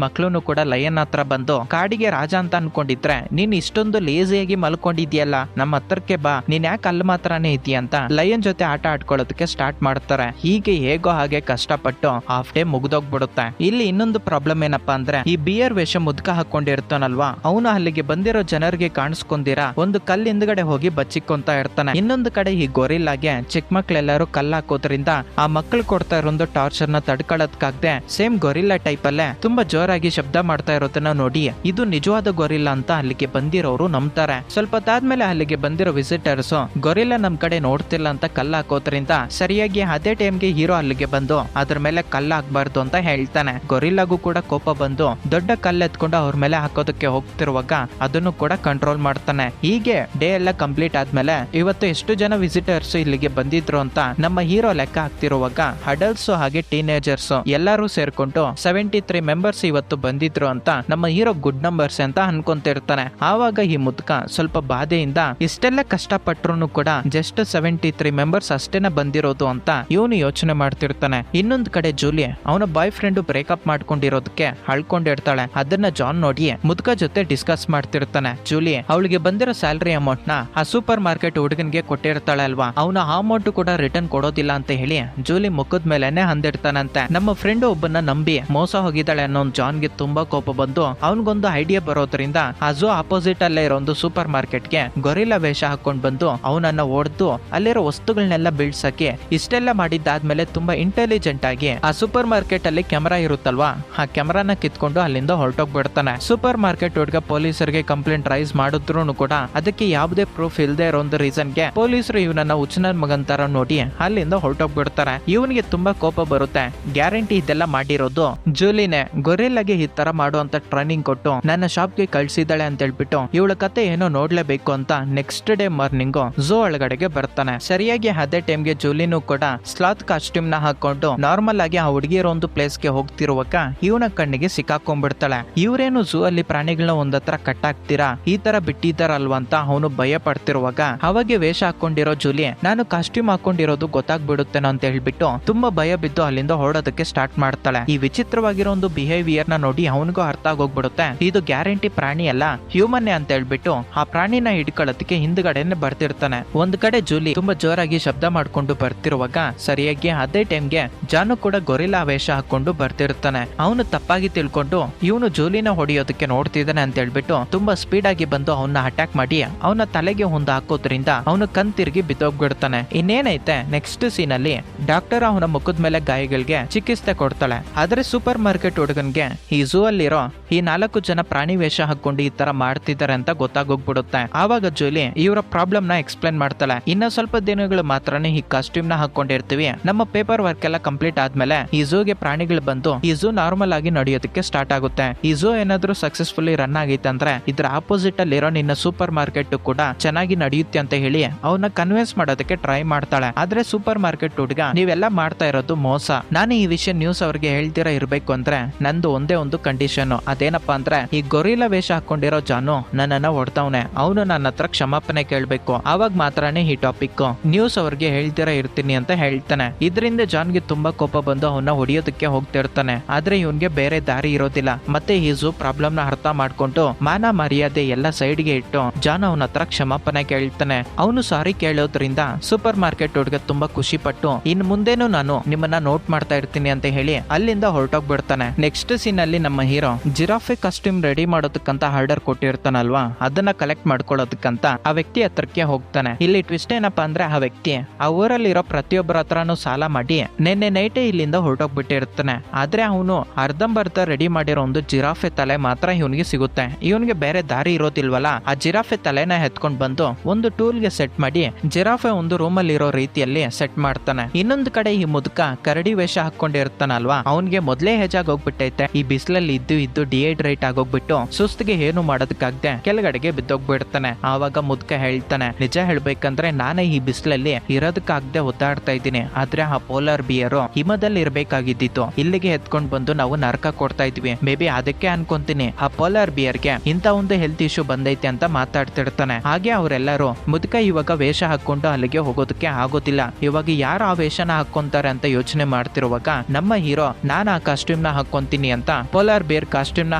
ಮಕ್ಳು ಕೂಡ ಲಯನ್ ಹತ್ರ ಬಂದು ಕಾಡಿಗೆ ರಾಜ ಅಂತ ಅನ್ಕೊಂಡಿದ್ರೆ ನೀನ್ ಇಷ್ಟೊಂದು ಲೇಸಿಯಾಗಿ ಮಲ್ಕೊಂಡಿದ್ಯಲ್ಲ ನಮ್ಮ ಹತ್ರಕ್ಕೆ ಬಾ, ನೀನ್ ಯಾಕೆ ಅಲ್ಲಿ ಮಾತ್ರನೇ ಇದೀಯ ಅಂತ ಲಯನ್ ಜೊತೆ ಆಟ ಆಡ್ಕೊಳ್ಳೋದಕ್ಕೆ ಸ್ಟಾರ್ಟ್ ಮಾಡ್ತಾರೆ. ಹೀಗೆ ಹೇಗೋ ಹಾಗೆ ಕಷ್ಟಪಟ್ಟು ಹಾಫ್ ಡೇ ಮುಗ್ದೋಗ್ಬಿಡುತ್ತೆ. ಇಲ್ಲಿ ಇನ್ನೊಂದು ಪ್ರಾಬ್ಲಮ್ ಏನಪ್ಪಾ ಅಂದ್ರೆ ಈ ಬಿಯರ್ ವೇಷ ಮುದ್ಕ ಹಾಕೊಂಡಿರ್ತಾನಲ್ವಾ ಅವನು ಅಲ್ಲಿಗೆ ಬಂದಿರೋ ಜನರಿಗೆ ಕಾಣಿಸ್ಕೊಂಡಿರ ಒಂದು ಕಲ್ಲು ಹಿಂದ್ಗಡೆ ಹೋಗಿ ಬಚ್ಚಿಕೊಂತ ಇರ್ತಾನೆ. ಇನ್ನೊಂದು ಕಡೆ ಈ ಗೊರಿಲ್ಲಾಗೆ ಚಿಕ್ಕ ಮಕ್ಳೆಲ್ಲರೂ ಕಲ್ಲು ಹಾಕೋದ್ರಿಂದ ಆ ಮಕ್ಳು ಕೊಡ್ತಾ ಇರೋದು ಟಾರ್ಚರ್ ನ ತಡ್ಕೊಳ್ಳೋದಕ್ಕಾಗದೆ ಸೇಮ್ ಗೊರಿಲ್ಲಾ ಟೈಪ್ ಅಲ್ಲೇ ತುಂಬಾ ಜೋರಾಗಿ ಶಬ್ದ ಮಾಡ್ತಾ ಇರೋದನ್ನ ನೋಡಿ ಇದು ನಿಜವಾದ ಗೊರಿಲ್ಲಾ ಅಂತ ಅಲ್ಲಿಗೆ ಬಂದಿರೋರು ನಂಬ್ತಾರೆ. ಸ್ವಲ್ಪ ಹೊತ್ತಾದ್ಮೇಲೆ ಅಲ್ಲಿಗೆ ಬಂದಿರೋ ವಿಸಿಟರ್ಸ್ ಗೊರಿಲ್ಲಾ ನಮ್ ಕಡೆ ನೋಡ್ತಿಲ್ಲ ಅಂತ ಕಲ್ಲು ಹಾಕೋದ್ರಿಂದ ಸರಿಯಾಗಿ ಅದೇ ಟೈಮ್ಗೆ ಹೀರೋ ಅಲ್ಲಿಗೆ ಬಂದು ಅದ್ರ ಮೇಲೆ ಕಲ್ಲು ಹಾಕ್ಬಾರ್ದು ಅಂತ ಹೇಳ್ತಾನೆ. ಗೊರಿಲ್ಲಾಗೂ ಕೂಡ ಕೋಪ ಬಂದು ದೊಡ್ಡ ಕಲ್ಲು ಎತ್ಕೊಂಡು ಅವ್ರ ಮೇಲೆ ಹಾಕೋದಕ್ಕೆ ಹೋಗ್ತಿರುವಾಗ ಅದನ್ನು ಕೂಡ ಕಂಟ್ರೋಲ್ ಮಾಡ್ತಾನೆ. ಹೀಗೆ ಡೇ ಎಲ್ಲ ಕಂಪ್ಲೀಟ್ ಆದ್ಮೇಲೆ ಇವತ್ತು ಎಷ್ಟು ಜನ ವಿಸಿಟರ್ಸ್ ಇಲ್ಲಿಗೆ ಬಂದಿದ್ರು ಅಂತ ನಮ್ಮ ಹೀರೋ ಲೆಕ್ಕ ಹಾಕ್ತಿರುವಾಗ ಅಡಲ್ಟ್ಸ್ ಹಾಗೆ ಟೀನೇಜರ್ಸ್ ಎಲ್ಲರೂ ಸೇರ್ಕೊಂಡು 73 ಮೆಂಬರ್ಸ್ ಇವತ್ತು ಬಂದಿದ್ರು ಅಂತ ನಮ್ಮ ಹೀರೋ ಗುಡ್ ನಂಬರ್ಸ್ ಅಂತ ಅನ್ಕೊಂತಿರ್ತಾನೆ. ಆವಾಗ ಈ ಮುದ್ಕ ಸ್ವಲ್ಪ ಬಾಧೆಯಿಂದ ಇಷ್ಟೆಲ್ಲ ಕಷ್ಟಪಟ್ರು ಕೂಡ ಜಸ್ಟ್ 73 ಮೆಂಬರ್ಸ್ ಅಷ್ಟೇನ ಬಂದಿರೋದು ಅಂತ ಇವನು ಯೋಚನೆ ಮಾಡ್ತಿರ್ತಾನೆ. ಇನ್ನೊಂದ್ ಕಡೆ ಜೂಲಿ ಅವನ ಬಾಯ್ ಫ್ರೆಂಡ್ ಬ್ರೇಕಪ್ ಮಾಡ್ಕೊಂಡಿರೋದಕ್ಕೆ ಅಳ್ಕೊಂಡಿರ್ತಾಳೆ. ಅದನ್ನ ಜಾನ್ ನೋಡಿ ಮುದ್ಕ ಜೊತೆ ಡಿಸ್ಕಸ್ ಮಾಡ್ತಿರ್ತಾನೆ. ಜೂಲಿ ಅವಳಿಗೆ ಬಂದಿರೋ ಸ್ಯಾಲರಿ ಅಮೌಂಟ್ ನ ಆ ಸೂಪರ್ ಮಾರ್ಕೆಟ್ ಹುಡುಗನ್ಗೆ ಕೊಟ್ಟಿರ್ತಾಳೆ ಅಲ್ವಾ, ಅವನ ಆ ಅಮೌಂಟ್ ಕೂಡ ರಿಟರ್ನ್ ಕೊಡೋದಿಲ್ಲ ಅಂತ ಹೇಳಿ ಜೂಲಿ ಮುಖದ ಮೇಲೆನೆ ಅಂದಿರ್ತಾನಂತೆ. ನಮ್ಮ ಫ್ರೆಂಡ್ ಒಬ್ಬನ ನಂಬಿ ಮೋಸ ಹೋಗಿದ್ದಾಳೆ ಅನ್ನೋ ಜಾನ್ಗೆ ತುಂಬಾ ಕೋಪ ಬಂದು ಅವನಿಗೊಂದು ಐಡಿಯಾ ಬರೋದ್ರಿಂದ ಆ ಝೂ ಆಪೋಸಿಟ್ ಅಲ್ಲೇ ಇರೋ ಒಂದು ಸೂಪರ್ ಮಾರ್ಕೆಟ್ಗೆ ಗೊರಿಲ್ಲಾ ವೇಷ ಹಾಕೊಂಡ್ ಬಂದು ಅವನನ್ನ ಹೊಡೆದು ಅಲ್ಲಿರೋ ವಸ್ತುಗಳನ್ನೆಲ್ಲ ಬೀಳ್ಸಕ್ಕೆ ಇಷ್ಟೆಲ್ಲ ಮಾಡಿದ್ದಾದ್ಮೇಲೆ ತುಂಬಾ ಇಂಟೆಲಿಜೆಂಟ್ ಆಗಿ ಆ ಸೂಪರ್ ಮಾರ್ಕೆಟ್ ಅಲ್ಲಿ ಕ್ಯಾಮೆರಾ ಇರುತ್ತಲ್ವಾ ಆ ಕ್ಯಾಮೆರಾನ ಕಿತ್ಕೊಂಡು ಅಲ್ಲಿಂದ ಹೊರಟೋಗ್ಬಿಡ್ತಾನೆ. ಸೂಪರ್ ಮಾರ್ಕೆಟ್ ಹುಡುಗ ಪೊಲೀಸರಿಗೆ ಕಂಪ್ಲೇಂಟ್ ರೈಸ್ ಮಾಡಿದ್ರು ಕೂಡ ಅದಕ್ಕೆ ಯಾವುದೇ ಪ್ರೂಫ್ ಇಲ್ಲದೆ ಇರೋ ಒಂದು ರೀಸನ್ಗೆ ಪೊಲೀಸರು ಇವನನ್ನ ಹುಚ್ಚನನ್ ಮಗನ್ ತರ ನೋಡಿ ಅಲ್ಲಿಂದ ಹೊರಟೋಗ್ಬಿಡ್ತಾರೆ. ಇವನಿಗೆ ತುಂಬಾ ಕೋಪ ಬರುತ್ತೆ. ಗ್ಯಾರಂಟಿ ಇದೆಲ್ಲ ಮಾಡಿರೋದು ಜೂಲಿನೇ ಗೊರಿಲ್ಲಾಗೆ ಈ ತರ ಮಾಡುವಂತ ಟ್ರೈನಿಂಗ್ ಕೊಟ್ಟು ನನ್ನ ಶಾಪ್ಗೆ ಕಳ್ಸಿದ್ದಾಳೆ ಅಂತ ಹೇಳ್ಬಿಟ್ಟು ಇವಳ ಕತೆ ಏನೋ ನೋಡ್ಲೇಬೇಕು ಅಂತ ನೆಕ್ಸ್ಟ್ ಡೇ ಮಾರ್ನಿಂಗ್ ಝೂ ಒಳಗಡೆಗೆ ಬರ್ತಾನೆ. ಸರಿಯಾಗಿ ಅದೇ ಟೈಮ್ಗೆ ಜೂಲಿನೂ ಕೂಡ ಸ್ಲಾತ್ ಕಾಸ್ಟ್ಯೂಮ್ ನ ಹಾಕೊಂಡು ನಾರ್ಮಲ್ ಆಗಿ ಆ ಹುಡುಗಿಯರ ಒಂದು ಪ್ಲೇಸ್ಗೆ ಹೋಗ್ತಿರುವಾಗ ಇವನ ಕಣ್ಣಿಗೆ ಸಿಕ್ಕಾಕೊಂಡ್ಬಿಡ್ತಾಳೆ. ಇವರೇನು ಝೂ ಅಲ್ಲಿ ಪ್ರಾಣಿಗಳನ್ನ ಒಂದತ್ರ ಕಟ್ಟಾಕ್ತೀರಾ ಈ ತರ ಬಿಟ್ಟಿದ್ದಾರಲ್ವಾ ಅಂತ ಅವನು ಭಯ ಪಡ್ತಿರುವಾಗ ಅವಾಗೆ ವೇಷ ಹಾಕೊಂಡಿರೋ ಜೂಲಿ ನಾನು ಕಾಸ್ಟ್ಯೂಮ್ ಹಾಕೊಂಡಿರೋದು ಗೊತ್ತಾಗ್ಬಿಡುತ್ತೇನೋ ಅಂತ ಹೇಳ್ಬಿಟ್ಟು ತುಂಬಾ ಭಯ ಬಿದ್ದು ಅಲ್ಲಿಂದ ಹೊರಡೋದಕ್ಕೆ ಸ್ಟಾರ್ಟ್ ಮಾಡ್ತಾಳೆ. ಈ ವಿಚಿತ್ರವಾಗಿರೋ ಒಂದು ಬಿಹೇವಿಯರ್ ನ ನೋಡಿ ಅವನಿಗೂ ಅರ್ಥ ಆಗೋಗ್ಬಿಡುತ್ತೆ ಇದು ಗ್ಯಾರಂಟಿ ಪ್ರಾಣಿ ಅಲ್ಲ ಹ್ಯೂಮನ್ನೇ ಅಂತ ಹೇಳ್ಬಿಟ್ಟು ಆ ಪ್ರಾಣಿನ ಹಿಡ್ಕೊಳ್ಳೋದಕ್ಕೆ ಹಿಂದ್ಗಡೆನೆ ಬರ್ತಿರ್ತಾನೆ. ಒಂದ್ ಕಡೆ ಜೂಲಿ ತುಂಬಾ ಜೋರಾಗಿ ಶಬ್ದ ಮಾಡ್ಕೊಂಡು ಬರ್ತಿರುವಾಗ ಸರಿಯಾಗಿ ಅದೇ ಟೈಮ್ಗೆ ಜಾನು ಕೂಡ ಗೊರಿಲ್ಲಾ ವೇಷ ಹಾಕೊಂಡು ಬರ್ತಿರ್ತಾನೆ. ಅವನು ತಪ್ಪಾಗಿ ತಿಳ್ಕೊಂಡು ಇವನು ಜೂಲಿನ ಹೊಡೆಯೋದಕ್ಕೆ ನೋಡ್ತಿದ್ದಾನೆ ಅಂತ ಹೇಳ್ಬಿಟ್ಟು ತುಂಬಾ ಸ್ಪೀಡ್ ಆಗಿ ಬಂದು ಅವನ್ನ ಅಟ್ಯಾಕ್ ಮಾಡಿ ಅವನ ತಲೆಗೆ ಹೊಂದು ಹಾಕೋದ್ರಿಂದ ಅವನು ಕಣ್ ತಿರುಗಿ ಬಿದ್ದೋಗ್ಬಿಡ್ತಾನೆ. ಇನ್ನೇನೈತೆ ನೆಕ್ಸ್ಟ್ ಸೀನ್ ಅಲ್ಲಿ ಡಾಕ್ಟರ್ ಅವನ ಮುಖದ ಮೇಲೆ ಗಾಯಗಳಿಗೆ ಚಿಕಿತ್ಸೆ ಕೊಡ್ತಾಳೆ. ಆದ್ರೆ ಸೂಪರ್ ಮಾರ್ಕೆಟ್ ಹುಡುಗನ್ಗೆ ಈ ಝೂ ಅಲ್ಲಿರೋ ಈ 4 ಜನ ಪ್ರಾಣಿ ವೇಷ ಹಾಕೊಂಡು ಈ ತರ ಮಾಡ್ತಿದ್ದಾರೆ ಅಂತ ಗೊತ್ತಾಗೋಗ್ಬಿಡುತ್ತೆ. ಆವಾಗ ಜೂಲಿ ಇವರ ಪ್ರಾಬ್ಲಮ್ ನ ಎಕ್ಸ್ಪ್ಲೇನ್ ಮಾಡ್ತಾಳೆ. ಇನ್ನ ಸ್ವಲ್ಪ ದಿನಗಳು ಮಾತ್ರನೇ ಈ ಕಾಸ್ಟ್ಯೂಮ್ ನ ಹಾಕೊಂಡಿರ್ತೀವಿ, ನಮ್ಮ ಪೇಪರ್ ವರ್ಕ್ ಎಲ್ಲ ಕಂಪ್ಲೀಟ್ ಆದ್ಮೇಲೆ ಈ ಝೂಗೆ ಪ್ರಾಣಿಗಳು ಬಂದು ಈ ಝೂ ನಾರ್ಮಲ್ ಆಗಿ ನಡೆಯೋದಕ್ಕೆ ಸ್ಟಾರ್ಟ್ ಆಗುತ್ತೆ. ಈ ಝೂ ಏನಾದ್ರೂ ಸಕ್ಸಸ್ಫುಲಿ ರನ್ ಆಗೈತೆ ಅಂದ್ರೆ ಇದ್ರ ಆಪೋಸಿಟ್ ಅಲ್ಲಿ ಇರೋ ನಿನ್ನ ಸೂಪರ್ ಮಾರ್ಕೆಟ್ ಕೂಡ ಚೆನ್ನಾಗಿ ನಡೆಯುತ್ತೆ ಅಂತ ಹೇಳಿ ಅವನ್ನ ಕನ್ವಿನ್ಸ್ ಮಾಡೋದಕ್ಕೆ ಟ್ರೈ ಮಾಡ್ತಾಳೆ. ಆದ್ರೆ ಸೂಪರ್ ಮಾರ್ಕೆಟ್ ಹುಡುಗ ನೀವೆಲ್ಲ ಮಾಡ್ತಾ ಇರೋದು ಮೋಸ, ನಾನು ಈ ವಿಷಯ ನ್ಯೂಸ್ ಅವ್ರಿಗೆ ಹೇಳ್ತೀರಾ ಇರ್ಬೇಕು ಅಂದ್ರೆ ನಂದು ಒಂದೇ ಒಂದು ಕಂಡೀಷನ್, ಅದೇನಪ್ಪಾ ಅಂದ್ರೆ ಈ ಗೊರಿಲ್ಲಾ ವೇಷ ಹಾಕೊಂಡಿರೋ ಜಾನು ನನ್ನನ್ನ ಹೊಡ್ತಾವ್ನೆ, ಅವನು ನನ್ನ ಹತ್ರ ಕ್ಷಮಾಪಣೆ ಕೇಳ್ಬೇಕು, ಆವಾಗ ಮಾತ್ರನೇ ಈ ಟಾಪಿಕ್ ನ್ಯೂಸ್ ಅವ್ರಿಗೆ ಹೇಳ್ತೀರಾ ಇರ್ತೀನಿ ಅಂತ ಹೇಳ್ತಾನೆ. ಇದರಿಂದ ಜಾನ್ಗೆ ತುಂಬಾ ಕೋಪ ಬಂದು ಅವನ್ನ ಹೊಡಿಯೋದಕ್ಕೆ ಹೋಗ್ತಿರ್ತಾನೆ. ಆದ್ರೆ ಇವನ್ಗೆ ಬೇರೆ ದಾರಿ ಇರೋದಿಲ್ಲ. ಮತ್ತೆ ಈ ಝೂ ಪ್ರಾಬ್ಲಮ್ ನ ಅರ್ಥ ಮಾಡ್ಕೊಂಡು ಮಾನ ಮರ್ಯಾದೆ ಎಲ್ಲ ಸೈಡ್ಗೆ ಇಟ್ಟು ಜಾನ್ ಅವನ ಹತ್ರ ಕ್ಷಮಾಪಣೆ ಕೇಳ್ತಾನೆ. ಅವನು ಸಾರಿ ಕೇಳೋದ್ರಿಂದ ಸೂಪರ್ ಮಾರ್ಕೆಟ್ ಹುಡುಗ ತುಂಬಾ ಖುಷಿ ಪಟ್ಟು ಇನ್ ಮುಂದೇನು ನಾನು ನಿಮ್ಮನ್ನ ನೋಟ್ ಮಾಡ್ತಾ ಇರ್ತೀನಿ ಅಂತ ಹೇಳಿ ಅಲ್ಲಿಂದ ಹೊರಟೋಗ್ಬಿಡ್ತಾನೆ. ನೆಕ್ಸ್ಟ್ ಸೀನ್ ಅಲ್ಲಿ ನಮ್ಮ ಹೀರೋ ಜಿರಾಫೆ ಕಾಸ್ಟ್ಯೂಮ್ ರೆಡಿ ಮಾಡೋದಕ್ಕಂತ ಆರ್ಡರ್ ಕೊಟ್ಟಿರ್ತಾನಲ್ವಾ ಅದನ್ನ ಕಲೆಕ್ಟ್ ಮಾಡ್ಕೊಳ್ಳೋದಕ್ಕಂತ ಆ ವ್ಯಕ್ತಿ ಹತ್ರಕ್ಕೆ ಹೋಗ್ತಾನೆ. ಇಲ್ಲಿ ಟ್ವಿಸ್ಟ್ ಏನಪ್ಪಾ ಅಂದ್ರೆ ಆ ವ್ಯಕ್ತಿ ಆ ಊರಲ್ಲಿರೋ ಪ್ರತಿಯೊಬ್ಬರ ಹತ್ರನೂ ಸಾಲ ಮಾಡಿ ನಿನ್ನೆ ನೈಟೇ ಇಲ್ಲಿಂದ ಹೊರಟೋಗ್ಬಿಟ್ಟಿರ್ತಾನೆ. ಇರ್ತಾನೆ. ಆದ್ರೆ ಅವನು ಅರ್ಧಂಬರ್ಧ ರೆಡಿ ಮಾಡಿರೋ ಒಂದು ಜಿರಾಫೆ ತಲೆ ಮಾತ್ರ ಇವನಿಗೆ ಸಿಗುತ್ತೆ. ಇವನಿಗೆ ಬೇರೆ ದಾರಿ ಇರೋದಿಲ್ವಲ್ಲ, ಆ ಜಿರಾಫೆ ತಲೆನ ಎತ್ಕೊಂಡ್ ಬಂದು ಒಂದು ಟೂಲ್ಗೆ ಸೆಟ್ ಮಾಡಿ ಜಿರಾಫೆ ಒಂದು ರೂಮಲ್ಲಿ ಇರೋ ರೀತಿಯಲ್ಲಿ ಸೆಟ್ ಮಾಡ್ತಾನೆ. ಇನ್ನೊಂದು ಕಡೆ ಈ ಮುದುಕ ಕರಡಿ ವೇಷ ಹಾಕೊಂಡಿರ್ತಾನಲ್ವಾ, ಅವನ್ಗೆ ಮೊದ್ಲೇ ಹೆಜಾಗ್ ಹೋಗ್ಬಿಟ್ಟೈತೆ. ಈ ಬಿಸಿಲಲ್ಲಿ ಇದ್ದು ಡಿಹೈಡ್ರೇಟ್ ಆಗೋಗ್ಬಿಟ್ಟು ಸುಸ್ತಿಗೆ ಏನು ಮಾಡೋದಕ್ಕಾಗದೆ ಕೆಳಗಡೆಗೆ ಬಿದ್ದೋಗ್ಬಿಡ್ತಾನೆ. ಆವಾಗ ಮುದುಕ ಹೇಳ್ತಾನೆ, ನಿಜ ಹೇಳ್ಬೇಕಂದ್ರೆ ನಾನೇ ಈ ಬಿಸಿಲಲ್ಲಿ ಇರೋದಕ್ಕಾಗದೆ ಒದ್ದಾಡ್ತಾ ಇದ್ದೀನಿ. ಆದ್ರೆ ಆ ಪೋಲಾರ್ ಬಿಯರು ಹಿಮದಲ್ಲಿ ಇರ್ಬೇಕಾಗಿದ್ದಿತ್ತು, ಇಲ್ಲಿಗೆ ಎತ್ಕೊಂಡ್ ಬಂದು ನಾವು ನರಕ ಕೊಡ್ತಾ ಇದ್ವಿ. ಮೇ ಬಿ ಅದಕ್ಕೆ ಅನ್ಕೊಂತೀನಿ ಆ ಪೋಲಾರ್ ಬಿಯರ್ಗೆ ಇಂತ ಒಂದು ಹೆಲ್ತ್ ಇಶ್ಯೂ ಬಂದೈತೆ ಅಂತ ಮಾತಾಡ್ತಿರ್ತಾನೆ. ಹಾಗೆ ಅವರೆಲ್ಲರೂ ಮುದುಕ ಇವಾಗ ವೇಷ ಹಾಕೊಂಡು ಅಲ್ಲಿಗೆ ಹೋಗೋದಕ್ಕೆ ಆಗೋದಿಲ್ಲ. ಇವಾಗ ಯಾರು ಆ ವೇಷನ ಹಾಕೊಂತಾರೆ ಅಂತ ಯೋಚನೆ ಮಾಡ್ತಿರುವಾಗ ನಮ್ಮ ಹೀರೋ ನಾನ್ ಆ ಕಾಸ್ಟ್ಯೂಮ್ ನ ಹಾಕೊಂತೀನಿ ಅಂತ ಪೋಲಾರ್ ಬಿಯರ್ ಕಾಸ್ಟ್ಯೂಮ್ ನ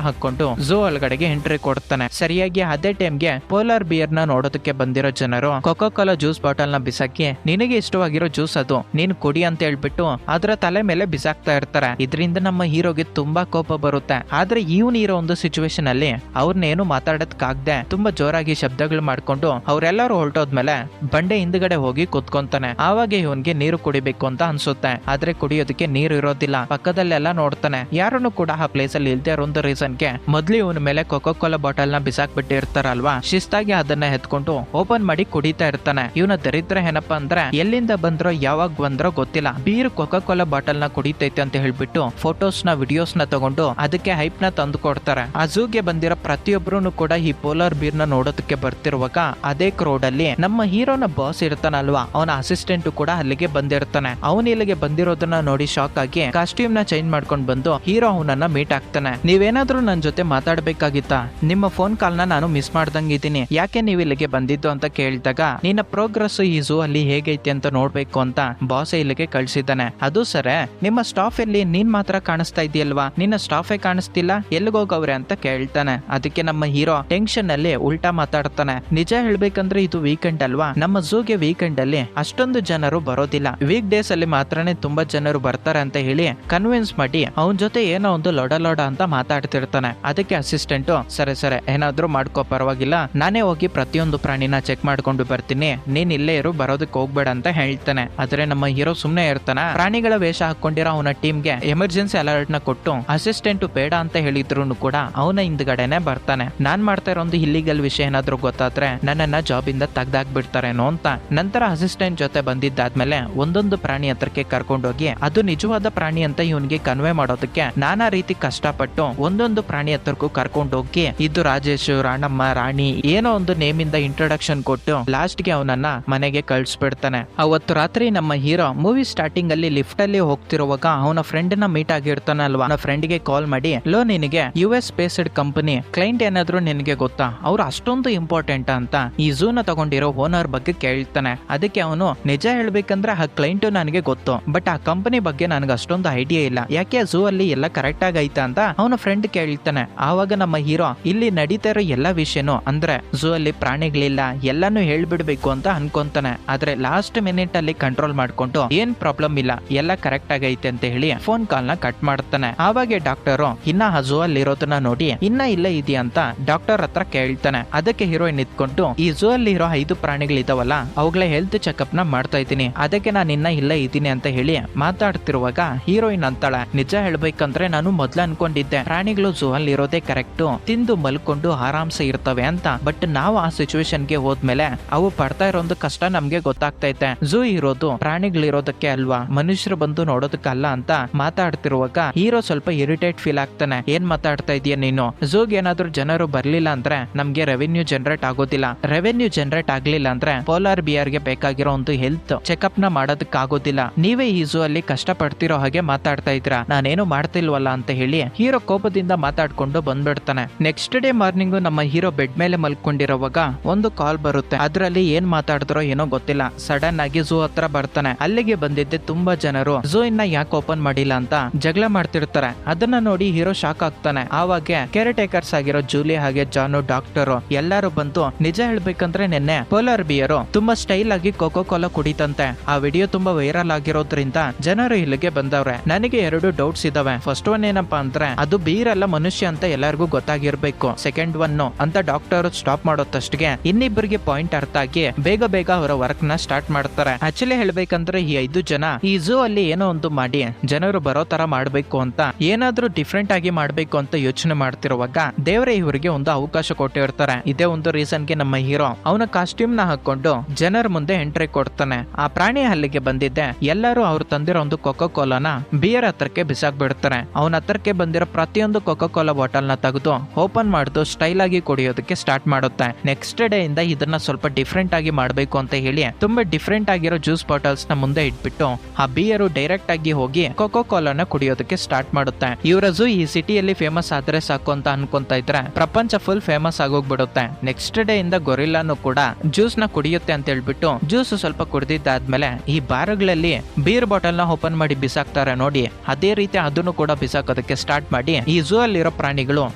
ಹಾಕೊಂಡು ಝೂ ಒಳಗಡೆಗೆ ಎಂಟ್ರಿ ಕೊಡ್ತಾನೆ. ಸರಿಯಾಗಿ ಅದೇ ಟೈಮ್ಗೆ ಪೋಲಾರ್ ಬಿಯರ್ ನ ನೋಡೋದಕ್ಕೆ ಬಂದಿರೋ ಜನರು ಕೊಕೋ ಕೋಲಾ ಜ್ಯೂಸ್ ಬಾಟಲ್ ನ ಬಿಸಾಕಿ ನಿನಗೆ ಇಷ್ಟವಾಗಿರೋ ಜ್ಯೂಸ್ ಅದು ನೀನ್ ಕುಡಿ ಅಂತ ಹೇಳ್ಬಿಟ್ಟು ಅದರ ತಲೆ ಮೇಲೆ ಬಿಸಾಕ್ತಾ ಇರ್ತಾರೆ. ಇದರಿಂದ ನಮ್ಮ ಹೀರೋಗೆ ತುಂಬಾ ಕೋಪ ಬರುತ್ತೆ. ಆದ್ರೆ ಇವನ್ ಇರೋ ಒಂದು ಸಿಚುವೇಶನ್ ಅಲ್ಲಿ ಅವ್ರನ್ನೇನು ಮಾತಾಡೋದಕ್ಕಾಗದೆ ತುಂಬಾ ಜೋರಾಗಿ ಶಬ್ದಗಳು ಮಾಡ್ಕೊಂಡು ಅವರೆಲ್ಲರೂ ಹೊರಟೋದ್ಮೇಲೆ ಬಂಡೆ ಹಿಂದ್ಗಡೆ ಹೋಗಿ ಕುತ್ಕೊಂತಾನೆ. ಆವಾಗ ಇವನ್ಗೆ ನೀರು ಕುಡಿಬೇಕು ಅಂತ ಅನ್ಸುತ್ತೆ. ಆದ್ರೆ ಕುಡಿಯೋದಕ್ಕೆ ನೀರು ಇರೋದಿಲ್ಲ. ಪಕ್ಕದಲ್ಲೆಲ್ಲ ನೋಡ್ತಾನೆ, ಯಾರನ್ನು ಕೂಡ ಆ ಪ್ಲೇಸ್ ಅಲ್ಲಿ ಇಲ್ದೇ ಇರೋ ಒಂದು ರೀಸನ್ಗೆ ಮೊದ್ಲು ಇವನ ಮೇಲೆ ಕೊಕೋ ಕೋಲಾ ಬಾಟಲ್ ನ ಬಿಸಾಕ್ ಬಿಟ್ಟಿರ್ತಾರಲ್ವಾ, ಶಿಸ್ತಾಗಿ ಅದನ್ನ ಎತ್ಕೊಂಡು ಓಪನ್ ಮಾಡಿ ಕುಡಿತಾ ಇರ್ತಾನೆ. ಇವನ ದರಿದ್ರ ಏನಪ್ಪಾ ಅಂದ್ರೆ ಎಲ್ಲಿಂದ ಬಂದ್ರೋ ಯಾವಾಗ ಬಂದ್ರೋ ಗೊತ್ತಿಲ್ಲ, ಬೀರ್ ಕೊಕೋ ಕೋಲಾ ಬಾಟಲ್ ನ ಕುಡಿತೈತೆ ಅಂತ ಹೇಳ್ಬಿಟ್ಟು ಫೋಟೋಸ್ ನ ವಿಡಿಯೋಸ್ ನ ತಗೊಂಡು ಅದಕ್ಕೆ ಹೈಪ್ ನ ತಂದು ಕೊಡ್ತಾರೆ. ಆ ಝೂಗೆ ಬಂದಿರೋ ಪ್ರತಿಯೊಬ್ಬರು ಕೂಡ ಈ ಪೋಲಾರ್ ಬೀರ್ ನ ನೋಡೋದಕ್ಕೆ ಬರ್ತಿರುವಾಗ ಅದೇ ಕ್ರೌಡ್ ಅಲ್ಲಿ ನಮ್ಮ ಹೀರೋನ ಬಾಸ್ ಇರ್ತಾನಲ್ವಾ, ಅವನ ಅಸಿಸ್ಟೆಂಟ್ ಕೂಡ ಅಲ್ಲಿಗೆ ಬಂದಿರ್ತಾನೆ. ಅವನ ಇಲ್ಲಿಗೆ ಬಂದಿರೋದನ್ನ ನೋಡಿ ಶಾಕ್ ಆಗಿ ಕಾಸ್ಟ್ಯೂಮ್ ನ ಚೇಂಜ್ ಮಾಡ್ಕೊಂಡ್ ಬಂದು ಹೀರೋ ಅವನನ್ನ ಮೀಟ್ ಆಗ್ತಾನೆ. ನೀವೇನಾದ್ರೂ ನನ್ ಜೊತೆ ಮಾತಾಡ್ಬೇಕಾಗಿತ್ತಾ? ನಿಮ್ಮ ಫೋನ್ ಕಾಲ್ ನ ನಾನು ಮಿಸ್ ಮಾಡ್ದಂಗಿದ್ದೀನಿ, ಯಾಕೆ ನೀವು ಇಲ್ಲಿಗೆ ಬಂದಿದ್ದು ಅಂತ ಕೇಳಿದಾಗ ನಿನ್ನ ಪ್ರೋಗ್ರೆಸ್ ಈ ಝೂ ಅಲ್ಲಿ ಹೇಗೈತಿ ಅಂತ ನೋಡ್ಬೇಕು ಅಂತ ಬಾಸ್ ಇಲ್ಲಿಗೆ ಕಳ್ಸಿದ್ದಾನೆ. ಅದು ಸರಿ, ನಿಮ್ಮ ಸ್ಟಾಫ್ ಎಲ್ಲಿ? ನೀನ್ ಮಾತ್ರ ಕಾಣಿಸ್ತಾ ಇದೆಯಲ್ವಾ, ನಿನ್ನ ಸ್ಟಾಫೇ ಕಾಣಿಸ್ತಿಲ್ಲ, ಎಲ್ಲಿಗೋಗವ್ರೆ ಅಂತ ಕೇಳ್ತಾನೆ. ಅದಕ್ಕೆ ನಮ್ಮ ಹೀರೋ ಟೆನ್ಷನ್ ಅಲ್ಲಿ ಉಲ್ಟಾ ಮಾತಾಡ್ತಾನೆ. ನಿಜ ಹೇಳ್ಬೇಕಂದ್ರೆ ಇದು ವೀಕೆಂಡ್ ಅಲ್ವಾ, ನಮ್ಮ ಝೂಗೆ ವೀಕೆಂಡ್ ಅಲ್ಲಿ ಅಷ್ಟೊಂದು ಜನರು ಬರೋದಿಲ್ಲ, ವೀಕ್ ಡೇಸ್ ಅಲ್ಲಿ ಮಾತ್ರನೇ ತುಂಬಾ ಜನರು ಬರ್ತಾರೆ ಅಂತ ಹೇಳಿ ಕನ್ವಿನ್ಸ್ ಮಾಡಿ ಅವನ ಜೊತೆ ಏನೋ ಒಂದು ಲೊಡ ಅಂತ ಮಾತಾಡ್ತಿರ್ತಾನೆ. ಅದಕ್ಕೆ ಅಸಿಸ್ಟೆಂಟ್ ಸರಿ ಏನಾದ್ರೂ ಮಾಡ್ಕೋ, ಪರವಾಗಿಲ್ಲ, ನಾನೇ ಹೋಗಿ ಪ್ರತಿಯೊಂದು ಪ್ರಾಣಿನ ಚೆಕ್ ಮಾಡ್ಕೊಂಡು ಬರ್ತೀನಿ, ನೀನ್ ಇಲ್ಲೇ ಇರು, ಬರೋದಕ್ಕೆ ಹೋಗ್ಬೇಡ ಅಂತ ಹೇಳ್ತಾನೆ. ಆದ್ರೆ ನಮ್ಮ ಹೀರೋ ಸುಮ್ನೆ ಇರ್ತಾನ. ಪ್ರಾಣಿಗಳ ವೇಷ ಹಾಕೊಂಡಿರೋ ಅವನ ಟೀಮ್ಗೆ ಎಮರ್ಜೆನ್ಸಿ ಅಲರ್ಟ್ ನ ಕೊಟ್ಟು ಅಸಿಸ್ಟೆಂಟ್ ಬೇಡ ಅಂತ ಹೇಳಿದ್ರು ಕೂಡ ಅವನ ಹಿಂದ್ಗಡೆನೆ ಬರ್ತಾನೆ. ನಾನ್ ಮಾಡ್ತಾ ಇರೋ ಒಂದು ಇಲ್ಲಿಗಲ್ ವಿಷಯ ಏನಾದ್ರೂ ಗೊತ್ತಾದ್ರೆ ನನ್ನನ್ನ ಜಾಬ್ ಇಂದ ತೆಗ್ದಾಕ್ಬಿಡ್ತಾರೇನೋ ಅಂತ. ನಂತರ ಅಸಿಸ್ಟೆಂಟ್ ಜೊತೆ ಬಂದಿದ್ದಾದ್ಮೇಲೆ ಒಂದೊಂದು ಪ್ರಾಣಿ ಹತ್ರಕ್ಕೆ ಕರ್ಕೊಂಡೋಗಿ ಅದು ನಿಜವಾದ ಪ್ರಾಣಿ ಅಂತ ಇವನ್ಗೆ ಕನ್ವೆ ಮಾಡೋದಕ್ಕೆ ನಾನಾ ರೀತಿ ಕಷ್ಟಪಟ್ಟು ಒಂದೊಂದು ಪ್ರಾಣಿ ಹತ್ರಕ್ಕೂ ಕರ್ಕೊಂಡೋಗಿ ಇದು ರಾಜೇಶ್, ರಾಣಮ್ಮ, ರಾಣಿ ಏನೋ ಒಂದು ನೇಮ್ ಇಂದ ಇಂಟ್ರೊಡಕ್ಷನ್ ಕೊಟ್ಟು ಲಾಸ್ಟ್ ಗೆ ಅವನನ್ನ ಮನೆಗೆ ಕಳ್ಸಿಬಿಡ್ತಾನೆ. ಅವತ್ತು ರಾತ್ರಿ ನಮ್ಮ ಹೀರೋ ಮೂವಿ ಸ್ಟಾರ್ಟಿಂಗ್ ಅಲ್ಲಿ ಲಿಫ್ಟ್ ಅಲ್ಲಿ ಹೋಗ್ತಿರುವಾಗ ಅವನ ಫ್ರೆಂಡ್ ನ ಮೀಟ್ ಆಗಿರ್ತಾನಲ್ವಾ, ಅವನ ಫ್ರೆಂಡ್ ಗೆ ಕಾಲ್ ಮಾಡಿ, ಲೋ ನಿನಗೆ US ಬೇಸ್ಡ್ ಕಂಪನಿ ಕ್ಲೈಂಟ್ ಏನಾದ್ರು ನಿನಗೆ ಗೊತ್ತಾ, ಅವ್ರು ಅಷ್ಟೊಂದು ಇಂಪಾರ್ಟೆಂಟ್ ಅಂತ ಈ ಝೂ ನ ತಗೊಂಡಿರೋ ಓನರ್ ಬಗ್ಗೆ ಕೇಳ್ತಾನೆ. ಅದಕ್ಕೆ ಅವನು ನಿಜ ಹೇಳ್ಬೇಕಂದ್ರೆ ಆ ಕ್ಲೈಂಟ್ ನನಗೆ ಗೊತ್ತು, ಬಟ್ ಆ ಕಂಪನಿ ಬಗ್ಗೆ ನನಗೆ ಅಷ್ಟೊಂದು ಐಡಿಯಾ ಇಲ್ಲ, ಯಾಕೆ ಝೂ ಅಲ್ಲಿ ಎಲ್ಲ ಕರೆಕ್ಟ್ ಆಗೈತಾ ಅಂತ ಅವನ ಫ್ರೆಂಡ್ ಕೇಳ್ತಾನೆ. ಆವಾಗ ನಮ್ಮ ಹೀರೋ ಇಲ್ಲಿ ನಡೀತಾ ಇರೋ ಎಲ್ಲಾ ವಿಷಯನು ಅಂದ್ರೆ ಝೂ ಅಲ್ಲಿ ಪ್ರಾಣಿಗಳಿಲ್ಲ ಎಲ್ಲಾನು ಹೇಳ್ಬಿಡ್ಬೇಕು ಅಂತ ಅನ್ಕೊಂತಾನೆ. ಆದ್ರೆ ಲಾಸ್ಟ್ ಮಿನಿಟ್ ಅಲ್ಲಿ ಕಂಟ್ರೋಲ್ ಮಾಡ್ಕೊಂಡು ಏನ್ ಪ್ರಾಬ್ಲಮ್ ಇಲ್ಲ, ಎಲ್ಲ ಕರೆಕ್ಟ್ ಆಗೈತೆ ಅಂತ ಹೇಳಿ ಫೋನ್ ಕಾಲ್ ನ ಕಟ್ ಮಾಡ್ತಾನೆ. ಆವಾಗ ಡಾಕ್ಟರ್ ಇನ್ನ ಆ ಝೂ ಅಲ್ಲಿ ಇರೋದನ್ನ ನೋಡಿ ಇನ್ನ ಇಲ್ಲೇ ಇದೆಯಾ ಅಂತ ಡಾಕ್ಟರ್ ಹತ್ರ ಕೇಳ್ತಾನೆ. ಅದಕ್ಕೆ ಹೀರೋಯಿನ್ ನಿಂತ್ಕೊಂಡು ಈ ಝೂ ಅಲ್ಲಿ ಇರೋ 5 ಪ್ರಾಣಿಗಳಿದಾವಲ್ಲ ಅವುಗಳ ಹೆಲ್ತ್ ಚೆಕ್ಅಪ್ ನ ಮಾಡ್ತಾ ಇದ್ದೀನಿ, ಅದಕ್ಕೆ ನಾನು ಇನ್ನ ಇಲ್ಲೇ ಇದ್ದೀನಿ ಅಂತ ಹೇಳಿ ಮಾತಾಡ್ತಿರುವಾಗ ಹೀರೋಯಿನ್ ಅಂತಾಳೆ, ನಿಜ ಹೇಳ್ಬೇಕಂದ್ರೆ ನಾನು ಮೊದ್ಲು ಅನ್ಕೊಂಡಿದ್ದೆ ಪ್ರಾಣಿಗಳು ಝೂ ಅಲ್ಲಿ ಇರೋದೇ ಕರೆಕ್ಟ್, ತಿಂದು ಮಲ್ಕೊಂಡು ಆರಾಮ್ಸೆ ಇರ್ತವೆ ಅಂತ. ಬಟ್ ನಾವು ಆ ಸಿಚುವೇಶನ್ ಗೆ ಹೋದ್ಮೇಲೆ ಅವು ಪಡ್ತಾ ಇರೋ ಒಂದು ಕಷ್ಟ ನಮ್ಗೆ ಗೊತ್ತಾಗ್ತೈತೆ. ಝೂ ಇರೋದು ಪ್ರಾಣಿಗಳಿರೋದಕ್ಕೆ ಅಲ್ವಾ, ಮನುಷ್ಯರು ಬಂದು ನೋಡೋದಕ್ಕಲ್ಲ ಅಂತ ಮಾತಾಡ್ತಿರುವಾಗ ಹೀರೋ ಸ್ವಲ್ಪ ಇರಿಟೇಟ್ ಫೀಲ್ ಆಗ್ತಾನೆ. ಏನ್ ಮಾತಾಡ್ತಾ ಇದೀಯ ನೀನು, ಝೂಗ್ ಏನಾದ್ರು ಜನರು ಬರ್ಲಿಲ್ಲ ಅಂದ್ರೆ ನಮ್ಗೆ ರೆವೆನ್ಯೂ ಜನರೇಟ್ ಆಗೋದಿಲ್ಲ, ರೆವೆನ್ಯೂ ಜನರೇಟ್ ಆಗ್ಲಿಲ್ಲ ಅಂದ್ರೆ ಪೋಲಾರ್ ಬಿಯರ್ ಗೆ ಬೇಕಾಗಿರೋ ಒಂದು ಹೆಲ್ತ್ ಚೆಕ್ಅಪ್ ನ ಮಾಡೋದಕ್ಕಾಗೋದಿಲ್ಲ, ನೀವೇ ಈ ಝೂ ಅಲ್ಲಿ ಕಷ್ಟ ಪಡ್ತಿರೋ ಹಾಗೆ ಮಾತಾಡ್ತಾ ಇದ್ರಾ, ನಾನೇನು ಮಾಡ್ತಿಲ್ವಲ್ಲ ಅಂತ ಹೇಳಿ ಹೀರೋ ಕೋಪದಿಂದ ಮಾತಾಡ್ಕೊಂಡು ಬಂದ್ಬಿಡ್ತಾನೆ. ನೆಕ್ಸ್ಟ್ ಡೇ ಮಾರ್ನಿಂಗ್ ನಮ್ಮ ಹೀರೋ ಬೆಡ್ ಮೇಲೆ ಮಲ್ಕೊಂಡಿರೋವಾಗ ಒಂದು ಕಾಲ್ ಬರುತ್ತೆ. ಅದ್ರಲ್ಲಿ ಏನ್ ಮಾತಾಡಿದ್ರೋ ಏನೋ ಗೊತ್ತಿಲ್ಲ, ಸಡನ್ ಆಗಿ ಝೂ ಹತ್ರ ಬರ್ತಾನೆ. ಅಲ್ಲಿಗೆ ಬಂದಿದ್ದೆ ತುಂಬಾ ಜನರು ಝೂ ಇನ್ನ ಯಾಕೆ ಓಪನ್ ಮಾಡಿಲ್ಲ ಅಂತ ಜಗಳ ಮಾಡ್ತಿರ್ತಾರೆ. ಅದನ್ನ ನೋಡಿ ಹೀರೋ ಶಾಕ್ ಆಗ್ತಾನೆ. ಆವಾಗ ಕೇರ್ ಟೇಕರ್ಸ್ ಆಗಿರೋ ಜೂಲಿ ಹಾಗೆ ಜಾನು, ಡಾಕ್ಟರ್ ಎಲ್ಲರೂ ಬಂದು ನಿಜ ಹೇಳ್ಬೇಕಂದ್ರೆ ನಿನ್ನೆ ಪೋಲಾರ್ ಬಿಯರು ತುಂಬಾ ಸ್ಟೈಲ್ ಆಗಿ ಕೋಕೋ ಕೋಲಾ ಕುಡಿತಂತೆ, ಆ ವಿಡಿಯೋ ತುಂಬಾ ವೈರಲ್ ಆಗಿರೋದ್ರಿಂದ ಜನರು ಇಲ್ಲಿಗೆ ಬಂದವ್ರೆ. ನನಗೆ 2 ಡೌಟ್ಸ್ ಇದಾವೆ. ಫಸ್ಟ್ ಒನ್ ಏನಪ್ಪಾ ಅಂದ್ರೆ ಅದು ಬೀರ್ ಅಲ್ಲ ಮನುಷ್ಯ ಅಂತ ಎಲ್ಲರಿಗೂ ಗೊತ್ತಾಗಿರ್ಬೇಕು. ಸೆಕೆಂಡ್ ಒನ್ ಅಂತ ಡಾಕ್ಟರ್ ಸ್ಟಾಪ್ ಮಾಡೋದಷ್ಟಿಗೆ ಇನ್ನಿಬ್ಬರಿಗೆ ಪಾಯಿಂಟ್ ಅರ್ಥ ಆಗಿ ಬೇಗ ಅವರ ವರ್ಕ್ ನ ಸ್ಟಾರ್ಟ್ ಮಾಡ್ತಾರೆ. ಆಕ್ಚುಲಿ ಹೇಳ್ಬೇಕಂದ್ರೆ ಈ 5 ಜನ ಈ ಝೂ ಅಲ್ಲಿ ಏನೋ ಒಂದು ಮಾಡಿ ಜನರು ಏನಾದ್ರೂ ಬರೋ ತರ ಮಾಡ್ಬೇಕು ಅಂತ, ಏನಾದ್ರೂ ಡಿಫ್ರೆಂಟ್ ಆಗಿ ಮಾಡ್ಬೇಕು ಅಂತ ಯೋಚನೆ ಮಾಡ್ತಿರುವಾಗ ದೇವರೇ ಇವರಿಗೆ ಒಂದು ಅವಕಾಶ ಕೊಟ್ಟಿರ್ತಾರೆ. ಇದೇ ಒಂದು ರೀಸನ್ಗೆ ನಮ್ಮ ಹೀರೋ ಅವನ ಕಾಸ್ಟ್ಯೂಮ್ ನ ಹಾಕೊಂಡು ಜನರ ಮುಂದೆ ಎಂಟ್ರಿ ಕೊಡ್ತಾನೆ. ಆ ಪ್ರಾಣಿ ಹಲ್ಲಿಗೆ ಬಂದಿದ್ದೆ ಎಲ್ಲರೂ ಅವ್ರು ತಂದಿರೋ ಒಂದು ಕೊಕೋ ಕೋಲಾನ ಬಿಯರ್ ಹತ್ರಕ್ಕೆ ಬಿಸಾಕ್ ಬಿಡ್ತಾರೆ. ಅವನ ಹತ್ರಕ್ಕೆ ಬಂದಿರೋ ಪ್ರತಿಯೊಂದು ಕೊಕೋ ಕೋಲಾ ಬಾಟಲ್ ನ ತೆಗೆದು ಓಪನ್ ಮಾಡಿದು ಸ್ಟೈಲ್ ಆಗಿ ಕುಡಿಯೋದಕ್ಕೆ ಸ್ಟಾರ್ಟ್ ಮಾಡುತ್ತೆ. ನೆಕ್ಸ್ಟ್ ಡೇ ಇಂದ ಇದನ್ನ ಸ್ವಲ್ಪ ಡಿಫ್ರೆಂಟ್ ಆಗಿ ಮಾಡ್ಬೇಕು ಅಂತ ಹೇಳಿ ತುಂಬಾ ಡಿಫ್ರೆಂಟ್ ಆಗಿರೋ ಜ್ಯೂಸ್ ಬಾಟಲ್ಸ್ ನ ಮುಂದೆ ಇಟ್ಬಿಟ್ಟು ಆ ಬಿಯರು ಡೈರೆಕ್ಟ್ ಆಗಿ ಹೋಗಿ ಕೊಕೋ ಕೋಲಾನ ಕುಡಿಯೋದಕ್ಕೆ ಸ್ಟಾರ್ಟ್ ಮಾಡುತ್ತೆ. ಇವರ ಝೂ ಈ ಸಿಟಿಯಲ್ಲಿ ಫೇಮಸ್ ಆದ್ರೆ ಸಾಕು ಅಂತ ಅನ್ಕೊಂತ ಇದ್ರೆ ಪ್ರಪಂಚ ಫುಲ್ ಫೇಮಸ್ ಆಗೋಗ್ಬಿಡುತ್ತೆ. ನೆಕ್ಸ್ಟ್ ಡೇ ಇಂದ ಗೊರಿಲ್ಲಾನು ಕೂಡ ಜ್ಯೂಸ್ ನ ಕುಡಿಯುತ್ತೆ ಅಂತ ಹೇಳ್ಬಿಟ್ಟು ಜ್ಯೂಸ್ ಸ್ವಲ್ಪ ಕುಡಿದಿದ್ದಾದ್ಮೇಲೆ ಈ ಬಾರ್ಗಳಲ್ಲಿ ಬೀರ್ ಬಾಟಲ್ ನ ಓಪನ್ ಮಾಡಿ ಬಿಸಾಕ್ತಾರೆ ನೋಡಿ. ಅದೇ ರೀತಿ ಅದನ್ನು ಕೂಡ ಬಿಸಾಕೋದಕ್ಕೆ ಸ್ಟಾರ್ಟ್ ಮಾಡಿ ಈ ಝೂ ಅಲ್ಲಿರೋ ಪ್ರಾಣಿಗಳು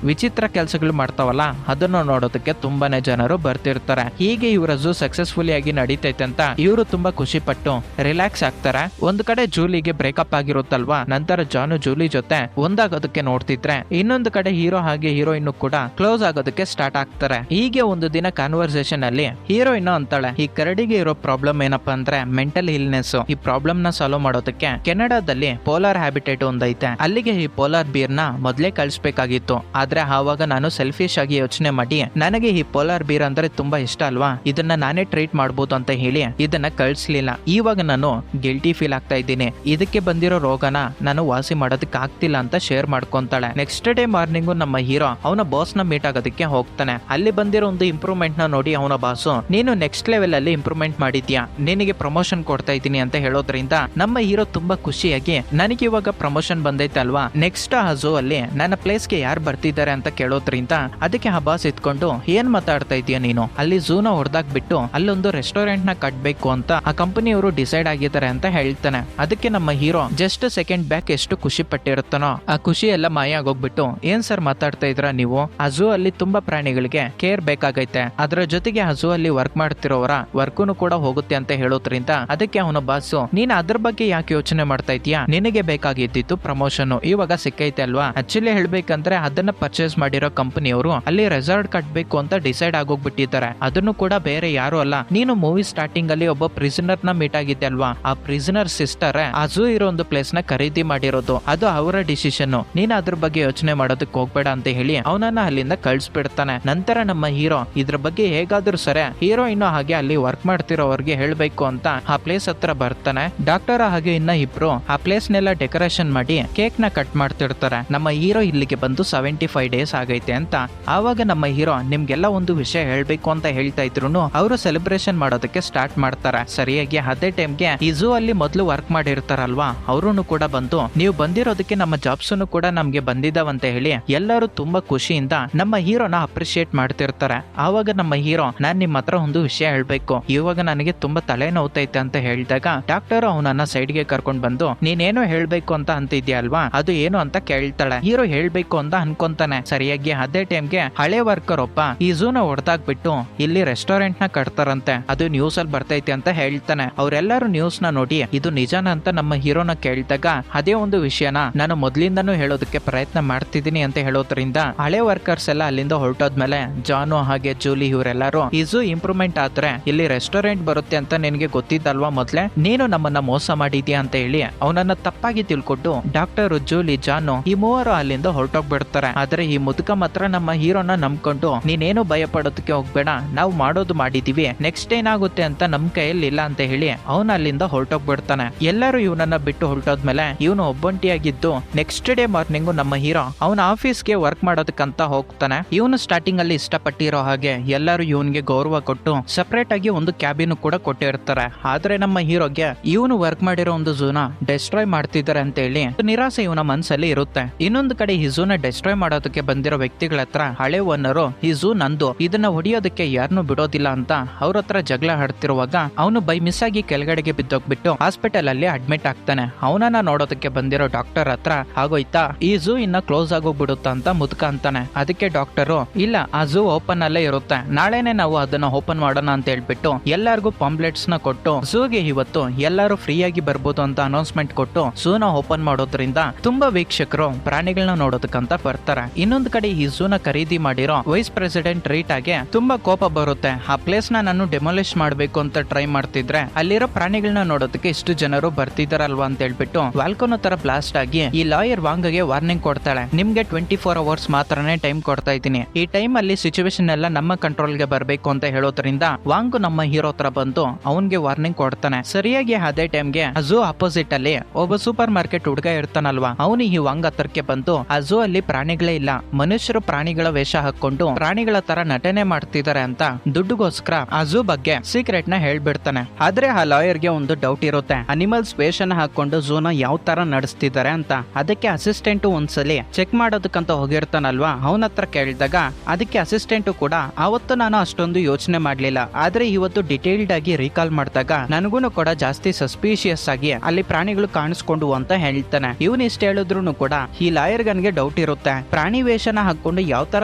ವಿಚಿತ್ರ ಕೆಲಸಗಳು ಮಾಡ್ತಾವಲ್ಲ ಅದನ್ನು ನೋಡೋದಕ್ಕೆ ತುಂಬಾನೇ ಜನರು ಬರ್ತಿರ್ತಾರೆ. ಹೀಗೆ ಇವರ ಝೂ ಸಕ್ಸಸ್ಫುಲಿ ಆಗಿ ನಡೀತೈತೆ ಅಂತ ಇವರು ತುಂಬಾ ಖುಷಿ ಪಟ್ಟು ರಿಲ್ಯಾಕ್ಸ್ ಆಗ್ತಾರೆ. ಒಂದ್ ಕಡೆ ಜೂಲಿಗೆ ಬ್ರೇಕಪ್ ಆಗಿರುತ್ತಲ್ವಾ, ನಂತರ ಜಾನು ಜೂಲಿ ಜೊತೆ ಒಂದಾಗೋದಕ್ಕೆ ನೋಡ್ತಿದ್ರೆ ಇನ್ನೊಂದು ಕಡೆ ಹೀರೋ ಹಾಗೆ ಹೀರೋಯಿನ್ ಕೂಡ ಕ್ಲೋಸ್ ಆಗೋದಕ್ಕೆ ಸ್ಟಾರ್ಟ್ ಆಗ್ತಾರೆ. ಹೀಗೆ ಒಂದು ದಿನ ಕಾನ್ವರ್ಸೇಷನ್ ಅಲ್ಲಿ ಹೀರೋಯಿನ್ ಅಂತಾಳೆ, ಈ ಕರಡಿಗೆ ಇರೋ ಪ್ರಾಬ್ಲಮ್ ಏನಪ್ಪಾ ಅಂದ್ರೆ ಮೆಂಟಲ್ ಇಲ್ನೆಸ್. ಈ ಪ್ರಾಬ್ಲಮ್ ನ ಸಾಲ್ವ್ ಮಾಡೋದಕ್ಕೆ ಕೆನಡಾದಲ್ಲಿ ಪೋಲಾರ್ ಹ್ಯಾಬಿಟೇಟ್ ಒಂದೈತೆ, ಅಲ್ಲಿಗೆ ಈ ಪೋಲಾರ್ ಬೀರ್ ನ ಮೊದ್ಲೇ ಕಳಿಸ್ಬೇಕಾಗಿತ್ತು. ಆದ್ರೆ ಆವಾಗ ನಾನು ಸೆಲ್ಫಿಶ್ ಆಗಿ ಯೋಚನೆ ಮಾಡಿ ನನಗೆ ಈ ಪೋಲಾರ್ ಬೀರ್ ಅಂದ್ರೆ ತುಂಬಾ ಇಷ್ಟ ಅಲ್ವಾ, ಇದನ್ನ ನಾನೇ ಟ್ರೀಟ್ ಮಾಡ್ಬೋದು ಅಂತ ಹೇಳಿ ಇದನ್ನ ಕಳಿಸ್ಲಿಲ್ಲ. ಇವಾಗ ನಾನು ಗಿಲ್ಟಿ ಫೀಲ್ ಆಗ್ತಾ ಇದ್ದೀನಿ, ಇದಕ್ಕೆ ಬಂದಿರೋ ರೋಗನ ನಾನು ವಾಸಿ ಮಾಡೋದಕ್ಕೆ ಆಗ್ತಿಲ್ಲ ಅಂತ ಶೇರ್ ಮಾಡ್ಕೊಂತಾಳೆ. ನೆಕ್ಸ್ಟ್ ಡೇ ಮಾರ್ನಿಂಗು ನಮ್ಮ ಹೀರೋ ಅವನ ಬಾಸ್ ನ ಮೀಟ್ ಆಗೋದಕ್ಕೆ ಹೋಗ್ತಾನೆ. ಅಲ್ಲಿ ಬಂದಿರೋ ಒಂದು ಇಂಪ್ರೂವ್ಮೆಂಟ್ ನ ನೋಡಿ ಅವನ ಬಾಸು ನೀನು ನೆಕ್ಸ್ಟ್ ಲೆವೆಲ್ ಅಲ್ಲಿ ಇಂಪ್ರೂವ್ಮೆಂಟ್ ಮಾಡಿದ್ಯಾ, ನಿನಗೆ ಪ್ರಮೋಷನ್ ಕೊಡ್ತಾ ಇದ್ದೀನಿ ಅಂತ ಹೇಳೋದ್ರಿಂದ ನಮ್ಮ ಹೀರೋ ತುಂಬಾ ಖುಷಿಯಾಗಿ ನನಗೆ ಇವಾಗ ಪ್ರಮೋಷನ್ ಬಂದೈತೆ ಅಲ್ವಾ, ನೆಕ್ಸ್ಟ್ ಆ ಝೂ ಅಲ್ಲಿ ನನ್ನ ಪ್ಲೇಸ್ ಗೆ ಯಾರು ಬರ್ತಿದ್ದಾರೆ ಅಂತ ಕೇಳೋದ್ರಿಂದ ಅದಕ್ಕೆ ಆ ಬಾಸ್ ಇತ್ಕೊಂಡು ಏನ್ ಮಾತಾಡ್ತಾ ಇದೀಯ ನೀನು, ಅಲ್ಲಿ ಝೂನ ಹೊಡೆದಾಕ್ಬಿಟ್ಟು ಅಲ್ಲೊಂದು ರೆಸ್ಟೋರೆಂಟ್ ನ ಕಟ್ಬೇಕು ಅಂತ ಆ ಕಂಪನಿಯವರು ಡಿಸೈಡ್ ಆಗಿದ್ದಾರೆ ಅಂತ ಹೇಳ್ತಾನೆ. ಅದಕ್ಕೆ ನಮ್ಮ ಹೀರೋ ಜಸ್ಟ್ ಸೆಕೆಂಡ್ ಬ್ಯಾಕ್ ಎಷ್ಟು ಖುಷಿ ಪಟ್ಟಿರುತ್ತಾನೋ ಆ ಖುಷಿ ಎಲ್ಲ ಮಾಯ ಆಗೋಗ್ಬಿಟ್ಟು ಏನ್ ಸರ್ ಮಾತಾಡ್ತಾ ಇದ್ರ ನೀವು, ಆ ಝೂ ಅಲ್ಲಿ ತುಂಬಾ ಪ್ರಾಣಿಗಳಿಗೆ ಕೇರ್ ಬೇಕಾಗೈತೆ, ಅದರ ಜೊತೆಗೆ ಆ ಝೂ ಅಲ್ಲಿ ವರ್ಕ್ ಮಾಡ್ತಿರೋರ ವರ್ಕುನು ಕೂಡ ಹೋಗುತ್ತೆ ಅಂತ ಹೇಳೋದ್ರಿಂದ ಅದಕ್ಕೆ ಅವನ ಬಾಸು ನೀನ್ ಅದ್ರ ಬಗ್ಗೆ ಯಾಕೆ ಯೋಚನೆ ಮಾಡ್ತಾ ಇದೀಯಾ, ನಿನಗೆ ಬೇಕಾಗಿದ್ದಿತ್ತು ಪ್ರಮೋಷನ್ ಇವಾಗ ಸಿಕ್ಕೈತೆ ಅಲ್ವಾ. ಆಕ್ಚುಲಿ ಹೇಳ್ಬೇಕಂದ್ರೆ ಅದನ್ನ ಪರ್ಚೇಸ್ ಮಾಡಿರೋ ಕಂಪನಿಯವರು ಅಲ್ಲಿ ರೆಸಾರ್ಟ್ ಕಟ್ಬೇಕು ಅಂತ ಡಿಸೈಡ್ ಆಗೋಗ್ಬಿಟ್ಟಿದ್ದಾರೆ. ಅದನ್ನು ಕೂಡ ಬೇರೆ ಯಾರು ಅಲ್ಲ, ನೀನು ಮೂವಿ ಸ್ಟಾರ್ಟಿಂಗ್ ಅಲ್ಲಿ ಒಬ್ಬ ಪ್ರಿಸನರ್ ನ ಮೀಟ್ ಆಗಿದ್ದೆ ಅಲ್ವಾ, ಆ ಪ್ರಿಸನರ್ ಸಿಸ್ಟರ್ ಆ ಝೂ ಇರೋ ಒಂದು ಪ್ಲೇಸ್ ನ ಖರೀದಿ ಮಾಡಿರೋದು, ಅದು ಅವರ ಡಿಸಿಷನ್, ನೀನ್ ಅದ್ರ ಬಗ್ಗೆ ಯೋಚನೆ ಮಾಡೋದಕ್ಕೆ ಹೋಗ್ಬೇಡ ಅಂತ ಹೇಳಿ ಅವನನ್ನ ಅಲ್ಲಿಂದ ಕಳ್ಸಿಬಿಡ್ತಾನೆ. ನಂತರ ನಮ್ಮ ಹೀರೋ ಇದ್ರ ಬಗ್ಗೆ ಹೇಗಾದ್ರೂ ಸರಿ ಹೀರೋ ಇನ್ನು ಹಾಗೆ ಅಲ್ಲಿ ವರ್ಕ್ ಮಾಡ್ತಿರೋರ್ಗೆ ಹೇಳ್ಬೇಕು ಅಂತ ಆ ಪ್ಲೇಸ್ ಹತ್ರ ಬರ್ತಾನೆ. ಡಾಕ್ಟರ್ ಹಾಗೆ ಇನ್ನ ಇಬ್ರು ಆ ಪ್ಲೇಸ್ ನೆಲ್ಲ ಡೆಕೋರೇಷನ್ ಮಾಡಿ ಕೇಕ್ ನ ಕಟ್ ಮಾಡ್ತಿರ್ತಾರೆ. ನಮ್ಮ ಹೀರೋ ಇಲ್ಲಿಗೆ ಬಂದು 75 ಡೇಸ್ ಆಗೈತೆ ಅಂತ. ಆವಾಗ ನಮ್ಮ ಹೀರೋ ನಿಮ್ಗೆಲ್ಲ ಒಂದು ವಿಷಯ ಹೇಳ್ಬೇಕು ಅಂತ ಹೇಳ್ತಾ ಇದ್ರು ಅವರು ಸೆಲೆಬ್ರೇಷನ್ ಮಾಡೋದಕ್ಕೆ ಸ್ಟಾರ್ಟ್ ಮಾಡ್ತಾರೆ. ಸರಿಯಾಗಿ ಅದೇ ಟೈಮ್ಗೆ ಈ ಝೂ ಅಲ್ಲಿ ಮೊದಲು ವರ್ಕ್ ಮಾಡಿರ್ತಾರಲ್ವಾ ಅವರು ಕೂಡ ಬಂದು ನೀವು ಬಂದಿರೋದಕ್ಕೆ ನಮ್ಮ ಜಾಬ್ಸ್ ಕೂಡ ನಮ್ಗೆ ಬಂದಿದ್ದಾವಂತ ಹೇಳಿ ಎಲ್ಲರೂ ತುಂಬಾ ಖುಷಿಯಿಂದ ನಮ್ಮ ಹೀರೋನ ಅಪ್ರಿಶಿಯೇಟ್ ಮಾಡ್ತಿರ್ತಾರೆ. ಆವಾಗ ನಮ್ಮ ಹೀರೋ ನಾನ್ ನಿಮ್ ಹತ್ರ ಒಂದು ವಿಷಯ ಹೇಳ್ಬೇಕು, ಇವಾಗ ನನಗೆ ತುಂಬಾ ತಲೆ ನೋವ್ತೈತೆ ಅಂತ ಹೇಳಿದಾಗ ಡಾಕ್ಟರ್ ಅವನನ್ನ ಸೈಡ್ಗೆ ಕರ್ಕೊಂಡ್ ಬಂದು ನೀನೇನೋ ಹೇಳ್ಬೇಕು ಅಂತ ಅಂತಿದ್ಯಾ ಅಲ್ವಾ, ಅದು ಏನು ಅಂತ ಕೇಳ್ತಾಳೆ. ಹೀರೋ ಹೇಳ್ಬೇಕು ಅಂತ ಅನ್ಕೊಂತಾನೆ. ಸರಿಯಾಗಿ ಅದೇ ಟೈಮ್ಗೆ ಹಳೆ ವರ್ಕರ್ ಒಬ್ಬ ಈ ಝೂನ ಹೊಡೆದಾಕ್ಬಿಟ್ಟು ಇಲ್ಲಿ ರೆಸ್ಟೋರೆಂಟ್ ನ ಕಟ್ತಾರಂತೆ, ಅದು ನ್ಯೂಸ್ ಅಲ್ಲಿ ಬರ್ತೈತೆ ಅಂತ ಹೇಳ್ತಾನೆ. ಅವರೆಲ್ಲರೂ ನ್ಯೂಸ್ ನ ನೋಡಿ ಇದು ನಿಜಾನ ಅಂತ ನಮ್ಮ ಹೀರೋನ ಕೇಳಿದಾಗ ಅದೇ ಒಂದು ವಿಷಯನ ನಾನು ಮೊದ್ಲಿಂದಾನು ಹೇಳೋದಕ್ಕೆ ಪ್ರಯತ್ನ ಮಾಡ್ತಿದ್ದೀನಿ ಅಂತ ಹೇಳೋದ್ರಿಂದ ಹಳೆ ವರ್ಕರ್ಸ್ ಎಲ್ಲ ಅಲ್ಲಿಂದ ಹೊರಟೋದ್ಮೇಲೆ ಜಾನು ಹಾಗೆ ಜೂಲಿ ಇವರೆಲ್ಲರೂ ಈ ಝೂ ಇಂಪ್ರೂವ್ಮೆಂಟ್ ಆದ್ರೆ ಇಲ್ಲಿ ರೆಸ್ಟೋರೆಂಟ್ ಬರುತ್ತೆ ಅಂತ ನಿನಗೆ ಗೊತ್ತಿದ್ದಲ್ವಾ ಮೊದ್ಲೇ, ನೀನು ನಮ್ಮನ್ನ ಮೋಸ ಮಾಡಿದ್ಯಾ ಅಂತ ಹೇಳಿ ಅವನನ್ನ ತಪ್ಪಾಗಿ ತಿಳ್ಕೊಟ್ಟು ಡಾಕ್ಟರ್ ಜೂಲಿ ಜಾನು ಈ ಮೂವರು ಅಲ್ಲಿಂದ ಹೊರಟೋಗ್ಬಿಡ್ತಾರೆ. ಆದ್ರೆ ಈ ಮುದುಕ ಮಾತ್ರ ನಮ್ಮ ಹೀರೋನ ನಂಬ್ಕೊಂಡು ನೀನೇನು ಭಯ ಪಡೋದಕ್ಕೆ ಹೋಗ್ಬೇಡ, ನಾವು ಮಾಡೋದು ಮಾಡಿದೀವಿ, ನೆಕ್ಸ್ಟ್ ಏನಾಗುತ್ತೆ ಅಂತ ನಮ್ ಕೈಯಲ್ಲಿ ಇಲ್ಲ ಅಂತ ಹೇಳಿ ಅವನ ಅಲ್ಲಿಂದ ಹೊರಟೋಗ್ಬಿಡ್ತಾನೆ. ಎಲ್ಲರೂ ಇವನನ್ನ ಬಿಟ್ಟು ಹೊರಟೋದ್ಮೇಲೆ ಇವನು ಒಬ್ಬಂಟಿಯಾಗಿದ್ದು ನೆಕ್ಸ್ಟ್ ಡೇ ಮಾರ್ನಿಂಗು ನಮ್ಮ ಹೀರೋ ಅವನ ಆಫೀಸ್ಗೆ ವರ್ಕ್ ಮಾಡೋದಕ್ಕಂತ ಹೋಗ್ತಾನೆ. ಇವನು ಸ್ಟಾರ್ಟಿಂಗ್ ಅಲ್ಲಿ ಇಷ್ಟಪಟ್ಟಿರೋ ಹಾಗೆ ಎಲ್ಲರೂ ಇವನ್ಗೆ ಗೌರವ ಕೊಟ್ಟು ಸಪರೇಟ್ ಆಗಿ ಒಂದು ಕ್ಯಾಬಿನ್ ಕೂಡ ಕೊಟ್ಟಿರ್ತಾರೆ. ಆದ್ರೆ ನಮ್ಮ ಹೀರೋಗೆ ಇವನು ವರ್ಕ್ ಮಾಡಿರೋ ಒಂದು ಝೂನ ಡೆಸ್ಟ್ರಾಯ್ ಮಾಡ್ತಿದ್ದಾರೆ ಅಂತ ಹೇಳಿ ನಿರಾಸೆ ಇವನ ಮನ್ಸಲ್ಲಿ ಇರುತ್ತೆ. ಇನ್ನೊಂದು ಕಡೆ ಈ ಝೂನ ಡೆಸ್ಟ್ರಾಯ್ ಮಾಡೋದಕ್ಕೆ ಬಂದಿರೋ ವ್ಯಕ್ತಿಗಳ ಹತ್ರ ಹಳೆ ಓನರು ಈ ಝೂ ನಂದು, ಇದನ್ನ ಹೊಡಿಯೋದಕ್ಕೆ ಯಾರನ್ನೂ ಬಿಡೋದಿಲ್ಲ ಅಂತ ಅವ್ರ ಹತ್ರ ಜಗಳ ಆಡ್ತಿರುವಾಗ ಅವನು ಬೈ ಮಿಸ್ ಆಗಿ ಕೆಳಗಡೆಗೆ ಬಿದ್ದೋಗ್ಬಿಟ್ಟು ಹಾಸ್ಪಿಟಲ್ ಅಲ್ಲಿ ಅಡ್ಮಿಟ್ ಆಗ್ತಾನೆ. ಅವನನ್ನ ನೋಡೋದಕ್ಕೆ ಬಂದಿರೋ ಡಾಕ್ಟರ್ ಹತ್ರ ಆಗೋಯ್ತಾ ಈ ಝೂ ಇನ್ನ ಕ್ಲೋಸ್ ಆಗೋಗ್ಬಿಡುತ್ತ ಅಂತ ಮುದ್ಕ ಅಂತಾನೆ. ಅದಕ್ಕೆ ಡಾಕ್ಟರು ಇಲ್ಲ ಆ ಝೂ ಓಪನ್ ಅಲ್ಲೇ ಇರುತ್ತೆ, ನಾಳೆನೆ ನಾವು ಅದನ್ನ ಓಪನ್ ಮಾಡೋಣ ಅಂತ ಹೇಳ್ಬಿಟ್ಟು ಎಲ್ಲರಿಗೂ ಪಾಂಪ್ಲೆಟ್ಸ್ ನ ಕೊಟ್ಟು ಝೂಗೆ ಇವತ್ತು ಎಲ್ಲರೂ ಫ್ರೀ ಆಗಿ ಬರ್ಬೋದು ಅಂತ ಅನೌನ್ಸ್ಮೆಂಟ್ ಕೊಟ್ಟು ಝೂನ ಓಪನ್ ಮಾಡೋದ್ರಿಂದ ತುಂಬಾ ವೀಕ್ಷಕರು ಪ್ರಾಣಿಗಳನ್ನ ನೋಡೋದಕ್ಕಂತ ಬರ್ತಾರೆ. ಇನ್ನೊಂದು ಕಡೆ ಈ ಝೂನ ಖರೀದಿ ಮಾಡಿರೋ ವೈಸ್ ಪ್ರೆಸಿಡೆಂಟ್ ರೀಟಾಗೆ ತುಂಬಾ ಕೋಪ ಬರುತ್ತೆ. ಆ ಪ್ಲೇಸ್ ನ ನಾನು ಡೆಮೊಲಿಷ್ ಮಾಡ್ಬೇಕು ಅಂತ ಟ್ರೈ ಮಾಡ್ತಿದ್ರೆ ಅಲ್ಲಿರೋ ಪ್ರಾಣಿಗಳನ್ನ ನೋಡೋದಕ್ಕೆ ಇಷ್ಟು ಜನರು ಬರ್ತಿದಾರಲ್ವಾ ಅಂತ ಹೇಳ್ಬಿಟ್ಟು ವಾಲ್ಕೊನೋ ತರ ಬ್ಲಾಸ್ಟ್ ಆಗಿ ಈ ಲಾಯರ್ ವಾಂಗ್ಗೆ ವಾರ್ನಿಂಗ್ ಕೊಡ್ತಾಳೆ, ನಿಮ್ಗೆ 24 ಅವರ್ಸ್ ಮಾತ್ರನೇ ಟೈಮ್ ಕೊಡ್ತಾ ಇದ್ದೀನಿ, ಈ ಟೈಮ್ ಅಲ್ಲಿ ಸಿಚುವೇಶನ್ ಎಲ್ಲ ನಮ್ಮ ಕಂಟ್ರೋಲ್ಗೆ ಬರಬೇಕು ಅಂತ ಹೇಳೋದ್ರಿಂದ ವಾಂಗ್ ನಮ್ಮ ಹೀರೋ ಹತ್ರ ಬಂದು ಅವನ್ಗೆ ವಾರ್ನಿಂಗ್ ಕೊಡ್ತಾನೆ. ಸರಿಯಾಗಿ ಅದೇ ಟೈಮ್ಗೆ ಆ ಝೂ ಅಪೋಸಿಟ್ ಅಲ್ಲಿ ಒಬ್ಬ ಸೂಪರ್ ಮಾರ್ಕೆಟ್ ಹುಡುಗ ಇರ್ತಾನಲ್ವಾ, ಅವನು ಈ ವಾಂಗ್ ಹತ್ರಕ್ಕೆ ಬಂದು ಆ ಝೂ ಅಲ್ಲಿ ಪ್ರಾಣಿಗಳೇ ಇಲ್ಲ, ಮನುಷ್ಯರು ಪ್ರಾಣಿಗಳ ವೇಷ ಹಾಕೊಂಡು ಪ್ರಾಣಿಗಳ ತರ ನಟನೆ ಮಾಡ್ತಿದ್ದಾರೆ ಅಂತ ದುಡ್ಡುಗೋಸ್ಕರ ಆ ಝೂ ಬಗ್ಗೆ ಸೀಕ್ರೆಟ್ ನ ಹೇಳ್ಬಿಡ್ತಾನೆ. ಆದ್ರೆ ಆ ಲಾಯರ್ಗೆ ಒಂದು ಡೌಟ್ ಇರುತ್ತೆ, ಅನಿಮಲ್ಸ್ ವೇಷನ ಹಾಕೊಂಡು ಝೂನ ಯಾವ ತರ ನಡೆಸ್ತಿದ್ದಾರೆ ಅಂತ. ಅದಕ್ಕೆ ಅಸಿಸ್ಟೆಂಟ್ ಒಂದ್ಸಲಿ ಚೆಕ್ ಮಾಡೋದಕ್ಕಂತ ಹೋಗಿರ್ತಾನಲ್ವಾ, ಅವನ ಹತ್ರ ಕೇಳಿದಾಗ ಅದಕ್ಕೆ ಅಸಿಸ್ಟೆಂಟ್ ಕೂಡ ಅವತ್ತು ನಾನು ಅಷ್ಟೊಂದು ಯೋಚನೆ ಮಾಡ್ಲಿಲ್ಲ, ಆದ್ರೆ ಇವತ್ತು ಡಿಟೇಲ್ಡ್ ಆಗಿ ರೀಕಾಲ್ ಮಾಡಿದಾಗ ನನಗೂ ಕೂಡ ಜಾಸ್ತಿ ಸಸ್ಪಿಷಿಯಸ್ ಆಗಿ ಅಲ್ಲಿ ಪ್ರಾಣಿಗಳು ಕಾಣಿಸ್ಕೊಂಡು ಅಂತ ಹೇಳ್ತಾನೆ. ಇವನ್ ಇಷ್ಟ ಹೇಳಿದ್ರು ಕೂಡ ಈ ಲಾಯರ್ ಗನ್ಗೆ ಡೌಟ್ ಇರುತ್ತೆ, ಪ್ರಾಣಿ ವೇಷನ ಹಾಕೊಂಡು ಯಾವ ತರ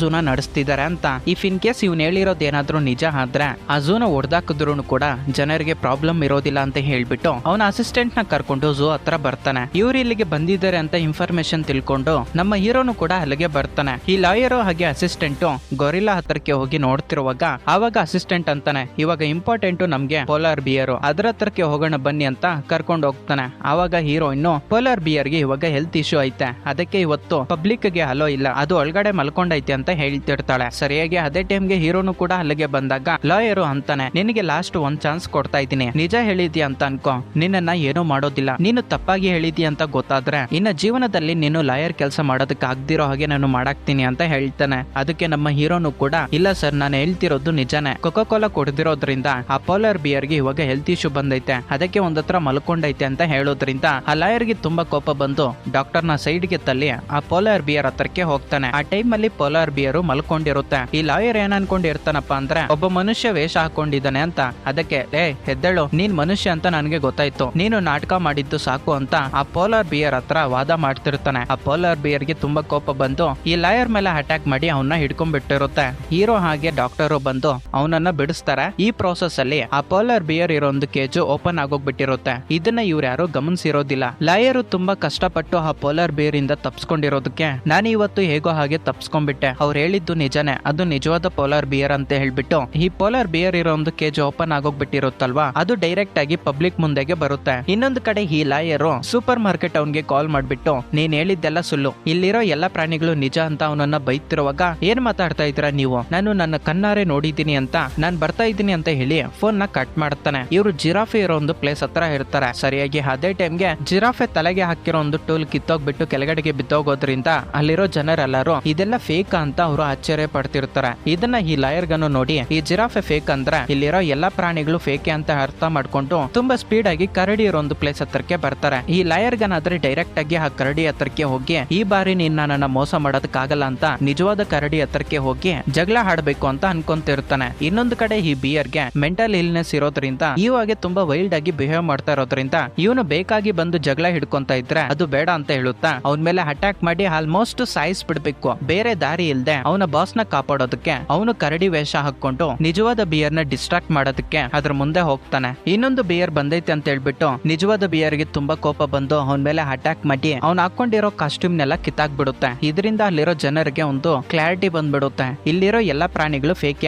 ಝೂನ ನಡೆಸ್ತಿದ್ದಾರೆ ಅಂತ. ಇಫ್ ಇನ್ ಕೇಸ್ ಇವ್ನು ಹೇಳಿರೋದು ಏನಾದ್ರೂ ನಿಜ ಆದ್ರೆ ಆ ಝೂನ ಹೊಡೆದಾಕಿದ್ರು ಕೂಡ ಜನರಿಗೆ ಪ್ರಾಬ್ಲಮ್ ಇರೋದಿಲ್ಲ ಅಂತ ಹೇಳ್ಬಿಟ್ಟು ಅವನ ಅಸಿಸ್ಟೆಂಟ್ ನ ಕರ್ಕೊಂಡು ಝೂ ಹತ್ರ ಬರ್ತಾನೆ. ಇವ್ರು ಇಲ್ಲಿಗೆ ಬಂದಿದ್ದಾರೆ ಅಂತ ಇನ್ಫಾರ್ಮೇಶನ್ ತಿಳ್ಕೊಂಡು ನಮ್ಮ ಹೀರೋನು ಕೂಡ ಅಲ್ಲಿಗೆ ಬರ್ತಾನೆ. ಈ ಲಾಯರ್ ಹಾಗೆ ಅಸಿಸ್ಟೆಂಟ್ ಗೊರಿಲ್ಲಾ ಹತ್ರಕ್ಕೆ ಹೋಗಿ ನೋಡ್ತಿರುವಾಗ ಆವಾಗ ಅಸಿಸ್ಟೆಂಟ್ ಅಂತಾನೆ, ಇವಾಗ ಇಂಪಾರ್ಟೆಂಟ್ ನಮ್ಗೆ ಪೋಲಾರ್ ಬಿಯರ್, ಅದ್ರ ಹತ್ರಕ್ಕೆ ಹೋಗೋಣ ಬನ್ನಿ ಅಂತ ಕರ್ಕೊಂಡು ಹೋಗ್ತಾನೆ. ಆವಾಗ ಹೀರೋ ಇನ್ನು ಪೋಲಾರ್ ಬಿಯರ್ ಗೆ ಇವಾಗ ಹೆಲ್ತ್ ಇಶ್ಯೂ ಐತೆ, ಅದಕ್ಕೆ ಇವತ್ತು ಪಬ್ಲಿಕ್ ಗೆ ಅಲೋ ಇಲ್ಲ, ಅದು ಒಳಗಡೆ ಮಲ್ಕೊಂಡೈತೆ ಅಂತ ಹೇಳ್ತಿರ್ತಾಳೆ. ಸರಿಯಾಗಿ ಅದೇ ಟೈಮ್ಗೆ ಹೀರೋನು ಕೂಡ ಅಲ್ಲಿಗೆ ಬಂದಾಗ ಲಾಯರು ಅಂತಾನೆ, ನಿನಗೆ ಲಾಸ್ಟ್ ಒಂದ್ ಚಾನ್ಸ್ ಕೊಡ್ತಾ ಇದ್ದೀನಿ, ನಿಜ ಹೇಳಿದ್ಯಾ ಅಂತ ಅನ್ಕೋ, ನಿನ್ನನ್ನ ಏನೂ ಮಾಡೋದಿಲ್ಲ, ನೀನು ತಪ್ಪಾಗಿ ಹೇಳಿದ್ಯಾ ಅಂತ ಗೊತ್ತಾದ್ರೆ ಇನ್ನ ಜೀವನದಲ್ಲಿ ನೀನು ಲಾಯರ್ ಕೆಲಸ ಮಾಡೋದಕ್ಕೆ ಆಗ್ದಿರೋ ಹಾಗೆ ನಾನು ಮಾಡಾಕ್ತೀನಿ ಅಂತ ಹೇಳ್ತಾನೆ. ಅದಕ್ಕೆ ನಮ್ಮ ಹೀರೋನು ಕೂಡ ಇಲ್ಲ ಸರ್, ನಾನು ಹೇಳ್ತಿರೋದು ನಿಜಾನೇ, ಕೊಕೋ ಕೋಲಾ ಕುಡ್ದಿರೋದ್ರಿಂದ ಆ ಪೋಲಾರ್ ಬಿಯರ್ಗೆ ಇವಾಗ ಹೆಲ್ತ್ ಇಶ್ಯೂ ಬಂದೈತೆ, ಅದಕ್ಕೆ ಒಂದತ್ರ ಮಲ್ಕೊಂಡೈತೆ ಅಂತ ಹೇಳೋದ್ರಿಂದ ಆ ಲಾಯರ್ಗೆ ತುಂಬಾ ಕೋಪ ಬಂದು ಡಾಕ್ಟರ್ನ ಸೈಡ್ಗೆ ತಲ್ಲಿ ಆ ಪೋಲಾರ್ ಬಿಯರ್ ಹತ್ರಕ್ಕೆ ಹೋಗ್ತಾನೆ. ಆ ಟೈಮ್ ಅಲ್ಲಿ ಪೋಲಾರ್ ಬಿಯರ್ ಮಲ್ಕೊಂಡಿರುತ್ತೆ. ಈ ಲಾಯರ್ ಏನ್ ಅನ್ಕೊಂಡಿರ್ತಾನಪ್ಪ ಅಂದ್ರೆ ಒಬ್ಬ ಮನುಷ್ಯ ವೇಷ ಹಾಕೊಂಡಿದ್ದಾನೆ ಅಂತ. ಅದಕ್ಕೆ ಹೆದ್ದಳು, ನೀನ್ ಮನುಷ್ಯ ಅಂತ ನನ್ಗೆ ಗೊತ್ತಾಯ್ತು, ನೀನು ನಾಟಕ ಮಾಡಿದ್ದು ಸಾಕು ಅಂತ ಆ ಪೋಲಾರ್ ಬಿಯರ್ ಹತ್ರ ವಾದ ಮಾಡ್ತಿರ್ತಾನೆ. ಆ ಪೋಲಾರ್ ಬಿಯರ್ಗೆ ತುಂಬಾ ಕೋಪ ಬಂದು ಈ ಲಾಯರ್ ಮೇಲೆ ಅಟ್ಯಾಕ್ ಮಾಡಿ ಅವನ್ನ ಹಿಡ್ಕೊಂಡ್ಬಿಟ್ಟಿರುತ್ತೆ. ಹೀರೋ ಹಾಗೆ ಡಾಕ್ಟರ್ ಬಂದು ಅವನನ್ನ ಬಿಡಿಸ್ತಾರೆ. ಈ ಪ್ರೋಸೆಸ್ ಅಲ್ಲಿ ಆ ಪೋಲಾರ್ ಬಿಯರ್ ಇರೋ ಒಂದು ಕೇಜು ಓಪನ್ ಆಗೋಗ್ಬಿಟ್ಟಿರುತ್ತೆ. ಇದನ್ನ ಇವ್ರು ಯಾರು ಗಮನಿಸಿರೋದಿಲ್ಲ. ಲಾಯರ್ ತುಂಬಾ ಕಷ್ಟಪಟ್ಟು ಆ ಪೋಲಾರ್ ಬಿಯರ್ ಇಂದ ತಪ್ಸ್ಕೊಂಡಿರೋದಕ್ಕೆ ನಾನು ಇವತ್ತು ಹೇಗೋ ಹಾಗೆ ತಪ್ಸ್ಕೊಂಡ್ಬಿಟ್ಟೆ, ಅವ್ರು ಹೇಳಿದ್ದು ನಿಜಾನೇ, ಅದು ನಿಜವಾದ ಪೋಲಾರ್ ಬಿಯರ್ ಅಂತ ಹೇಳ್ಬಿಟ್ಟು ಈ ಪೋಲಾರ್ ಬಿಯರ್ ಇರೋ ಒಂದು ಕೇಜ್ ಓಪನ್ ಆಗೋಗ್ಬಿಟ್ಟಿರುತ್ತಲ್ವಾ, ಅದು ಡೈರೆಕ್ಟ್ ಆಗಿ ಪಬ್ಲಿಕ್ ಮುಂದೆಗೆ ಬರುತ್ತೆ. ಇನ್ನೊಂದು ಕಡೆ ಈ ಲಾಯರ್ ಸೂಪರ್ ಮಾರ್ಕೆಟ್ ಅವನ್ಗೆ ಕಾಲ್ ಮಾಡ್ಬಿಟ್ಟು ನೀನ್ ಹೇಳಿದ್ದೆಲ್ಲ ಸುಳ್ಳು, ಇಲ್ಲಿರೋ ಎಲ್ಲಾ ಪ್ರಾಣಿಗಳು ನಿಜ ಅಂತ ಅವನನ್ನ ಬೈತಿರುವಾಗ ಏನ್ ಮಾತಾಡ್ತಾ ಇದ್ದೀರಾ ನೀವು, ನಾನು ನನ್ನ ಕಣ್ಣಾರೆ ನೋಡಿದ್ದೀನಿ ಅಂತ, ನಾನ್ ಬರ್ತಾ ಇದ್ದೀನಿ ಅಂತ ಹೇಳಿ ಫೋನ್ ನ ಕಟ್ ಮಾಡ್ತಾನೆ. ಇವರು ಜಿರಾಫೆ ಇರೋ ಒಂದು ಪ್ಲೇಸ್ ಹತ್ರ ಇರ್ತಾರೆ. ಸರಿಯಾಗಿ ಅದೇ ಟೈಮ್ಗೆ ಜಿರಾಫೆ ತಲೆಗೆ ಹಾಕಿರೋ ಒಂದು ಟೂಲ್ ಕಿತ್ತೋಗ್ಬಿಟ್ಟು ಕೆಳಗಡೆಗೆ ಬಿದ್ದೋಗೋದ್ರಿಂದ ಅಲ್ಲಿರೋ ಜನರೆಲ್ಲರೂ ಇದೆಲ್ಲ ಫೇಕ್ ಅಂತ ಅವರು ಆಶ್ಚರ್ಯ ಪಡ್ತಿರ್ತಾರೆ. ಇದನ್ನ ಈ ಲಾಯರ್ ಗನ್ನು ನೋಡಿ ಈ ಜಿರಾಫೆ ಫೇಕ್ ಅಂದ್ರೆ ಇಲ್ಲಿರೋ ಎಲ್ಲಾ ಪ್ರಾಣಿಗಳು ಫೇಕೆ ಅಂತ ಅರ್ಥ ಮಾಡ್ಕೊಂಡು ತುಂಬಾ ಸ್ಪೀಡ್ ಆಗಿ ಕರಡಿ ಇರೋ ಒಂದು ಪ್ಲೇಸ್ ಹತ್ರಕ್ಕೆ ಬರ್ತಾರೆ. ಈ ಲಾಯರ್ ಗನ್ ಆದ್ರೆ ಡೈರೆಕ್ಟ್ ಆಗಿ ಆ ಕರಡಿ ಹತ್ರಕ್ಕೆ ಹೋಗಿ ಈ ಬಾರಿ ನಿನ್ನ ನನ್ನ ಮೋಸ ಮಾಡೋದಕ್ಕಾಗಲ್ಲ ಅಂತ ನಿಜವಾದ ಕರಡಿ ಹತ್ರಕ್ಕೆ ಹೋಗಿ ಜಗಳ ಆಡ್ಬೇಕು ಅಂತ ಅನ್ಕೊಂತಿರ್ತಾನೆ. ಇನ್ನೊಂದು ಕಡೆ ಈ ಬಿಯರ್ಗೆ ಮೆಂಟಲ್ ಇಲ್ನೆಸ್ ಇರೋದ್ರಿಂದ ಇವಾಗೆ ತುಂಬಾ ವೈಲ್ಡ್ ಆಗಿ ಬಿಹೇವ್ ಮಾಡ್ತಾ ಇರೋದ್ರಿಂದ ಇವನು ಬೇಕಾಗಿ ಬಂದು ಜಗಳ ಹಿಡ್ಕೊಂತ ಇದ್ರೆ ಅದು ಬೇಡ ಅಂತ ಹೇಳುತ್ತಾ ಅವನ ಮೇಲೆ ಅಟ್ಯಾಕ್ ಮಾಡಿ ಆಲ್ಮೋಸ್ಟ್ ಸಾಯಿಸ್ ಬಿಡ್ಬೇಕು. ಬೇರೆ ದಾರಿ ಇಲ್ದೆ ಅವನ ಬಾಸ್ ನ ಕಾಪಾಡೋದಕ್ಕೆ ಅವನು ಕರಡಿ ವೇಷ ಹಾಕೊಂಡು ನಿಜವಾದ ಬಿಯರ್ ನ ಡಿಸ್ಟ್ರಾಕ್ಟ್ ಮಾಡೋದಕ್ಕೆ ಅದ್ರ ಮುಂದೆ ಹೋಗ್ತಾನೆ. ಇನ್ನೊಂದು ಬಿಯರ್ ಬಂದೈತೆ ಅಂತ ಹೇಳ್ಬಿಟ್ಟು ನಿಜವಾದ ಬಿಯರ್ಗೆ ತುಂಬಾ ಕೋಪ ಬಂದು ಅವನ ಮೇಲೆ ಅಟ್ಯಾಕ್ ಮಾಡಿ ಅವ್ನು ಹಾಕೊಂಡಿರೋ ಕಾಸ್ಟ್ಯೂಮ್ ನೆಲ್ಲ ಕಿತ್ತಾಕ್ಬಿಡುತ್ತೆ. ಇದರಿಂದ ಅಲ್ಲಿರೋ ಜನರಿಗೆ ಒಂದು ಕ್ಲಾರಿಟಿ ಬಂದ್ಬಿಡುತ್ತೆ, ಇಲ್ಲಿರೋ ಎಲ್ಲಾ ಪ್ರಾಣಿಗಳು ಫೇಕ್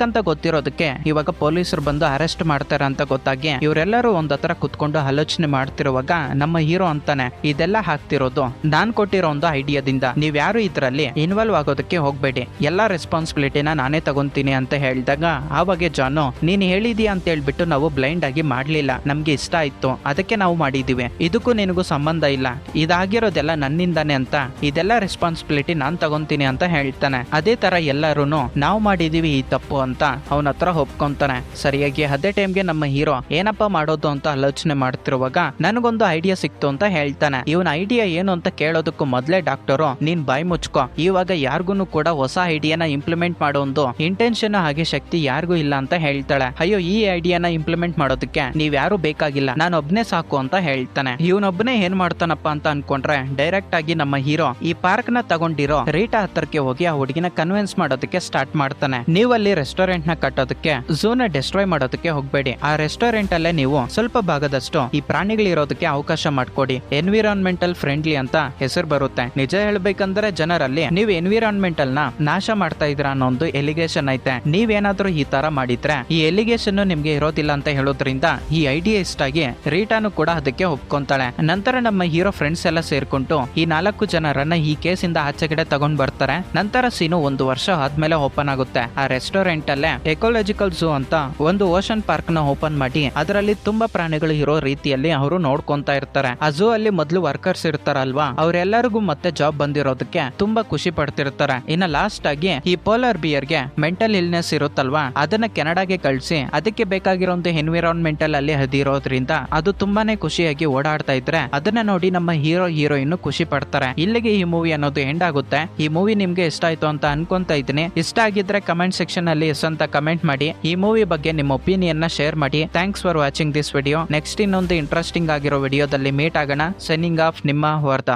ಅಂತ ಗೊತ್ತಿರೋದಕ್ಕೆ ಇವಾಗ ಪೊಲೀಸರು ಬಂದು ಅರೆಸ್ಟ್ ಮಾಡ್ತಾರೆ ಅಂತ ಗೊತ್ತಾಗಿ ಇವರೆಲ್ಲರೂ ಒಂದ್ ಹತ್ರ ಕುತ್ಕೊಂಡು ಆಲೋಚನೆ ಮಾಡ್ತಿರುವಾಗ ನಮ್ಮ ಹೀರೋ ಅಂತಾನೆ, ಇದೆಲ್ಲ ಹಾಕ್ತಿರೋದು ನಾನ್ ಕೊಟ್ಟಿರೋ ಒಂದು ಐಡಿಯಾದಿಂದ, ನೀವ್ ಯಾರು ಇದ್ರಲ್ಲಿ ಇನ್ವಾಲ್ವ್ ಆಗೋದಕ್ಕೆ ಹೋಗ್ಬೇಡಿ, ಎಲ್ಲಾ ರೆಸ್ಪಾನ್ಸಿಬಿಲಿಟಿನ ನಾನೇ ತಗೊಂತೀನಿ ಅಂತ ಹೇಳಿದಾಗ ಆವಾಗ ಜಾನು ನೀನ್ ಹೇಳಿದೀಯ ಅಂತ ಹೇಳ್ಬಿಟ್ಟು ನಾವು ಬ್ಲೈಂಡ್ ಆಗಿ ಮಾಡ್ಲಿಲ್ಲ, ನಮ್ಗೆ ಇಷ್ಟ ಆಯ್ತು ಅದಕ್ಕೆ ನಾವು ಮಾಡಿದೀವಿ, ಇದಕ್ಕೂ ನಿನಗೂ ಸಂಬಂಧ ಇಲ್ಲ, ಇದಾಗಿರೋದೆಲ್ಲ ನನ್ನಿಂದಾನೆ ಅಂತ, ಇದೆಲ್ಲ ರೆಸ್ಪಾನ್ಸಿಬಿಲಿಟಿ ನಾನ್ ತಗೊಂತೀನಿ ಅಂತ ಹೇಳ್ತಾನೆ. ಅದೇ ತರ ಎಲ್ಲಾರು ನಾವು ಮಾಡಿದೀವಿ ಈ ತಪ್ಪು ಅಂತ ಅವನ ಹತ್ರ ಒಪ್ಕೊಂತಾನೆ. ಸರಿಯಾಗಿ ಅದೇ ಟೈಮ್ಗೆ ನಮ್ಮ ಹೀರೋ ಏನಪ್ಪಾ ಮಾಡೋದು ಅಂತ ಆಲೋಚನೆ ಮಾಡ್ತಿರುವಾಗ ನನಗೊಂದು ಐಡಿಯಾ ಸಿಕ್ತು ಅಂತ ಹೇಳ್ತಾನೆ. ಇವನ ಐಡಿಯಾ ಏನು ಅಂತ ಕೇಳೋದಕ್ಕೂ ಮೊದ್ಲೇ ಡಾಕ್ಟರು ನೀನ್ ಬಾಯ್ ಮುಚ್ಕೋ, ಇವಾಗ ಯಾರಿಗೂ ಕೂಡ ಹೊಸ ಐಡಿಯಾನ ಇಂಪ್ಲಿಮೆಂಟ್ ಮಾಡೋ ಒಂದು ಇಂಟೆನ್ಷನ್ ಹಾಗೆ ಶಕ್ತಿ ಯಾರಿಗೂ ಇಲ್ಲ ಅಂತ ಹೇಳ್ತಾಳೆ. ಅಯ್ಯೋ ಈ ಐಡಿಯಾನ ಇಂಪ್ಲಿಮೆಂಟ್ ಮಾಡೋದಕ್ಕೆ ನೀವ್ ಯಾರು ಬೇಕಾಗಿಲ್ಲ, ನಾನು ಒಬ್ನೇ ಸಾಕು ಅಂತ ಹೇಳ್ತಾನೆ. ಇವನೊಬ್ನೇ ಏನ್ ಮಾಡ್ತಾನಪ್ಪ ಅಂತ ಅನ್ಕೊಂಡ್ರೆ ಡೈರೆಕ್ಟ್ ಆಗಿ ನಮ್ಮ ಹೀರೋ ಈ ಪಾರ್ಕ್ ನ ತಗೊಂಡಿರೋ ರೀಟಾ ಹತ್ರಕ್ಕೆ ಹೋಗಿ ಆ ಹುಡುಗಿನ ಕನ್ವಿನ್ಸ್ ಮಾಡೋದಕ್ಕೆ ಸ್ಟಾರ್ಟ್ ಮಾಡ್ತಾನೆ. ನೀವಲ್ಲಿ ರೆಸ್ಟೋರೆಂಟ್ ನ ಕಟ್ಟೋದಕ್ಕೆ ಝೂನ ಡಿಸ್ಟ್ರಾಯ್ ಮಾಡೋದಕ್ಕೆ ಹೋಗ್ಬೇಡಿ, ಆ ರೆಸ್ಟೋರೆಂಟ್ ಅಲ್ಲೇ ನೀವು ಸ್ವಲ್ಪ ಭಾಗದಷ್ಟು ಈ ಪ್ರಾಣಿಗಳಿರೋದಕ್ಕೆ ಅವಕಾಶ ಮಾಡ್ಕೊಡಿ, ಎನ್ವಿರಾನ್ಮೆಂಟಲ್ ಫ್ರೆಂಡ್ಲಿ ಅಂತ ಹೆಸರು ಬರುತ್ತೆ. ನಿಜ ಹೇಳ್ಬೇಕಂದ್ರೆ ಜನರಲ್ಲಿ ನೀವು ಎನ್ವಿರಾನ್ಮೆಂಟಲ್ ನ ನಾಶ ಮಾಡ್ತಾ ಇದ್ರ ಅನ್ನೋ ಒಂದು ಎಲಿಗೇಷನ್ ಐತೆ, ನೀವೇನಾದ್ರೂ ಈ ತರ ಮಾಡಿದ್ರೆ ಈ ಎಲಿಗೇಷನ್ ನಿಮ್ಗೆ ಇರೋದಿಲ್ಲ ಅಂತ ಹೇಳೋದ್ರಿಂದ ಈ ಐಡಿಯಾ ಇಷ್ಟ ಆಗಿ ರೀಟಾನು ಕೂಡ ಅದಕ್ಕೆ ಒಪ್ಕೊಂತ ಅನ್ಕೊಂತಾಳೆ. ನಂತರ ನಮ್ಮ ಹೀರೋ ಫ್ರೆಂಡ್ಸ್ ಎಲ್ಲ ಸೇರ್ಕೊಂಡು ಈ 4 ಜನರನ್ನ ಈ ಕೇಸಿಂದ ಆಚೆಗಡೆ ತಗೊಂಡ್ ಬರ್ತಾರೆ. ನಂತರ ಸೀನು 1 ವರ್ಷ ಆದ್ಮೇಲೆ ಓಪನ್ ಆಗುತ್ತೆ. ಆ ರೆಸ್ಟೋರೆಂಟ್ ಅಲ್ಲೇ ಎಕೋಲಾಜಿಕಲ್ ಝೂ ಅಂತ ಒಂದು ಓಷನ್ ಪಾರ್ಕ್ ನ ಓಪನ್ ಮಾಡಿ ಅದರಲ್ಲಿ ತುಂಬಾ ಪ್ರಾಣಿಗಳು ಇರೋ ರೀತಿಯಲ್ಲಿ ಅವರು ನೋಡ್ಕೊಂತಾ ಇರ್ತಾರೆ. ಆ ಝೂ ಅಲ್ಲಿ ಮೊದಲು ವರ್ಕರ್ಸ್ ಇರ್ತಾರಲ್ವಾ, ಅವರೆಲ್ಲರಿಗೂ ಮತ್ತೆ ಜಾಬ್ ಬಂದಿರೋದಕ್ಕೆ ತುಂಬಾ ಖುಷಿ ಪಡ್ತಿರ್ತಾರೆ. ಇನ್ನ ಲಾಸ್ಟ್ ಆಗಿ ಈ ಪೋಲಾರ್ ಬಿಯರ್ಗೆ ಮೆಂಟಲ್ ಇಲ್ನೆಸ್ ಇರುತ್ತಲ್ವಾ, ಅದನ್ನ ಕೆನಡಾಗೆ ಕಳಿಸಿ ಅದಕ್ಕೆ ಬೇಕಾಗಿರೋ ಒಂದು ಎನ್ವಿರಾನ್ಮೆಂಟಲ್ ಅಲ್ಲಿ ಹದಿರೋದ್ರಿಂದ ಅದು ತುಂಬಾನೇ ಖುಷಿಯಾಗಿ ಓಡಾಡ್ತಾ ಇದ್ರೆ ಅದನ್ನ ನೋಡಿ ನಮ್ಮ ಹೀರೋ ಹೀರೋಯಿನ್ ಖುಷಿ ಪಡ್ತಾರೆ. ಇಲ್ಲಿಗೆ ಈ ಮೂವಿ ಅನ್ನೋದು ಎಂಡ್ ಆಗುತ್ತೆ. ಈ ಮೂವಿ ನಿಮ್ಗೆ ಇಷ್ಟ ಆಯ್ತು ಅಂತ ಅನ್ಕೊಂತಾ ಇದ್ದೀನಿ. ಇಷ್ಟ ಆಗಿದ್ರೆ ಕಮೆಂಟ್ ಸೆಕ್ಷನ್ ಅಲ್ಲಿ ಎಸ್ ಅಂತ ಕಮೆಂಟ್ ಮಾಡಿ. ಈ ಮೂವಿ ಬಗ್ಗೆ ನಿಮ್ಮ ಒಪಿನಿಯನ್ ನ ಶೇರ್ ಮಾಡಿ. Thanks for watching this video. Next ಇನ್ನೊಂದು ಇಂಟ್ರೆಸ್ಟಿಂಗ್ ಆಗಿರೋ ವಿಡಿಯೋದಲ್ಲಿ ಮೀಟ್ ಆಗೋಣ. ಸೈನಿಂಗ್ ಆಫ್, ನಿಮ್ಮ ವರ್ಧ.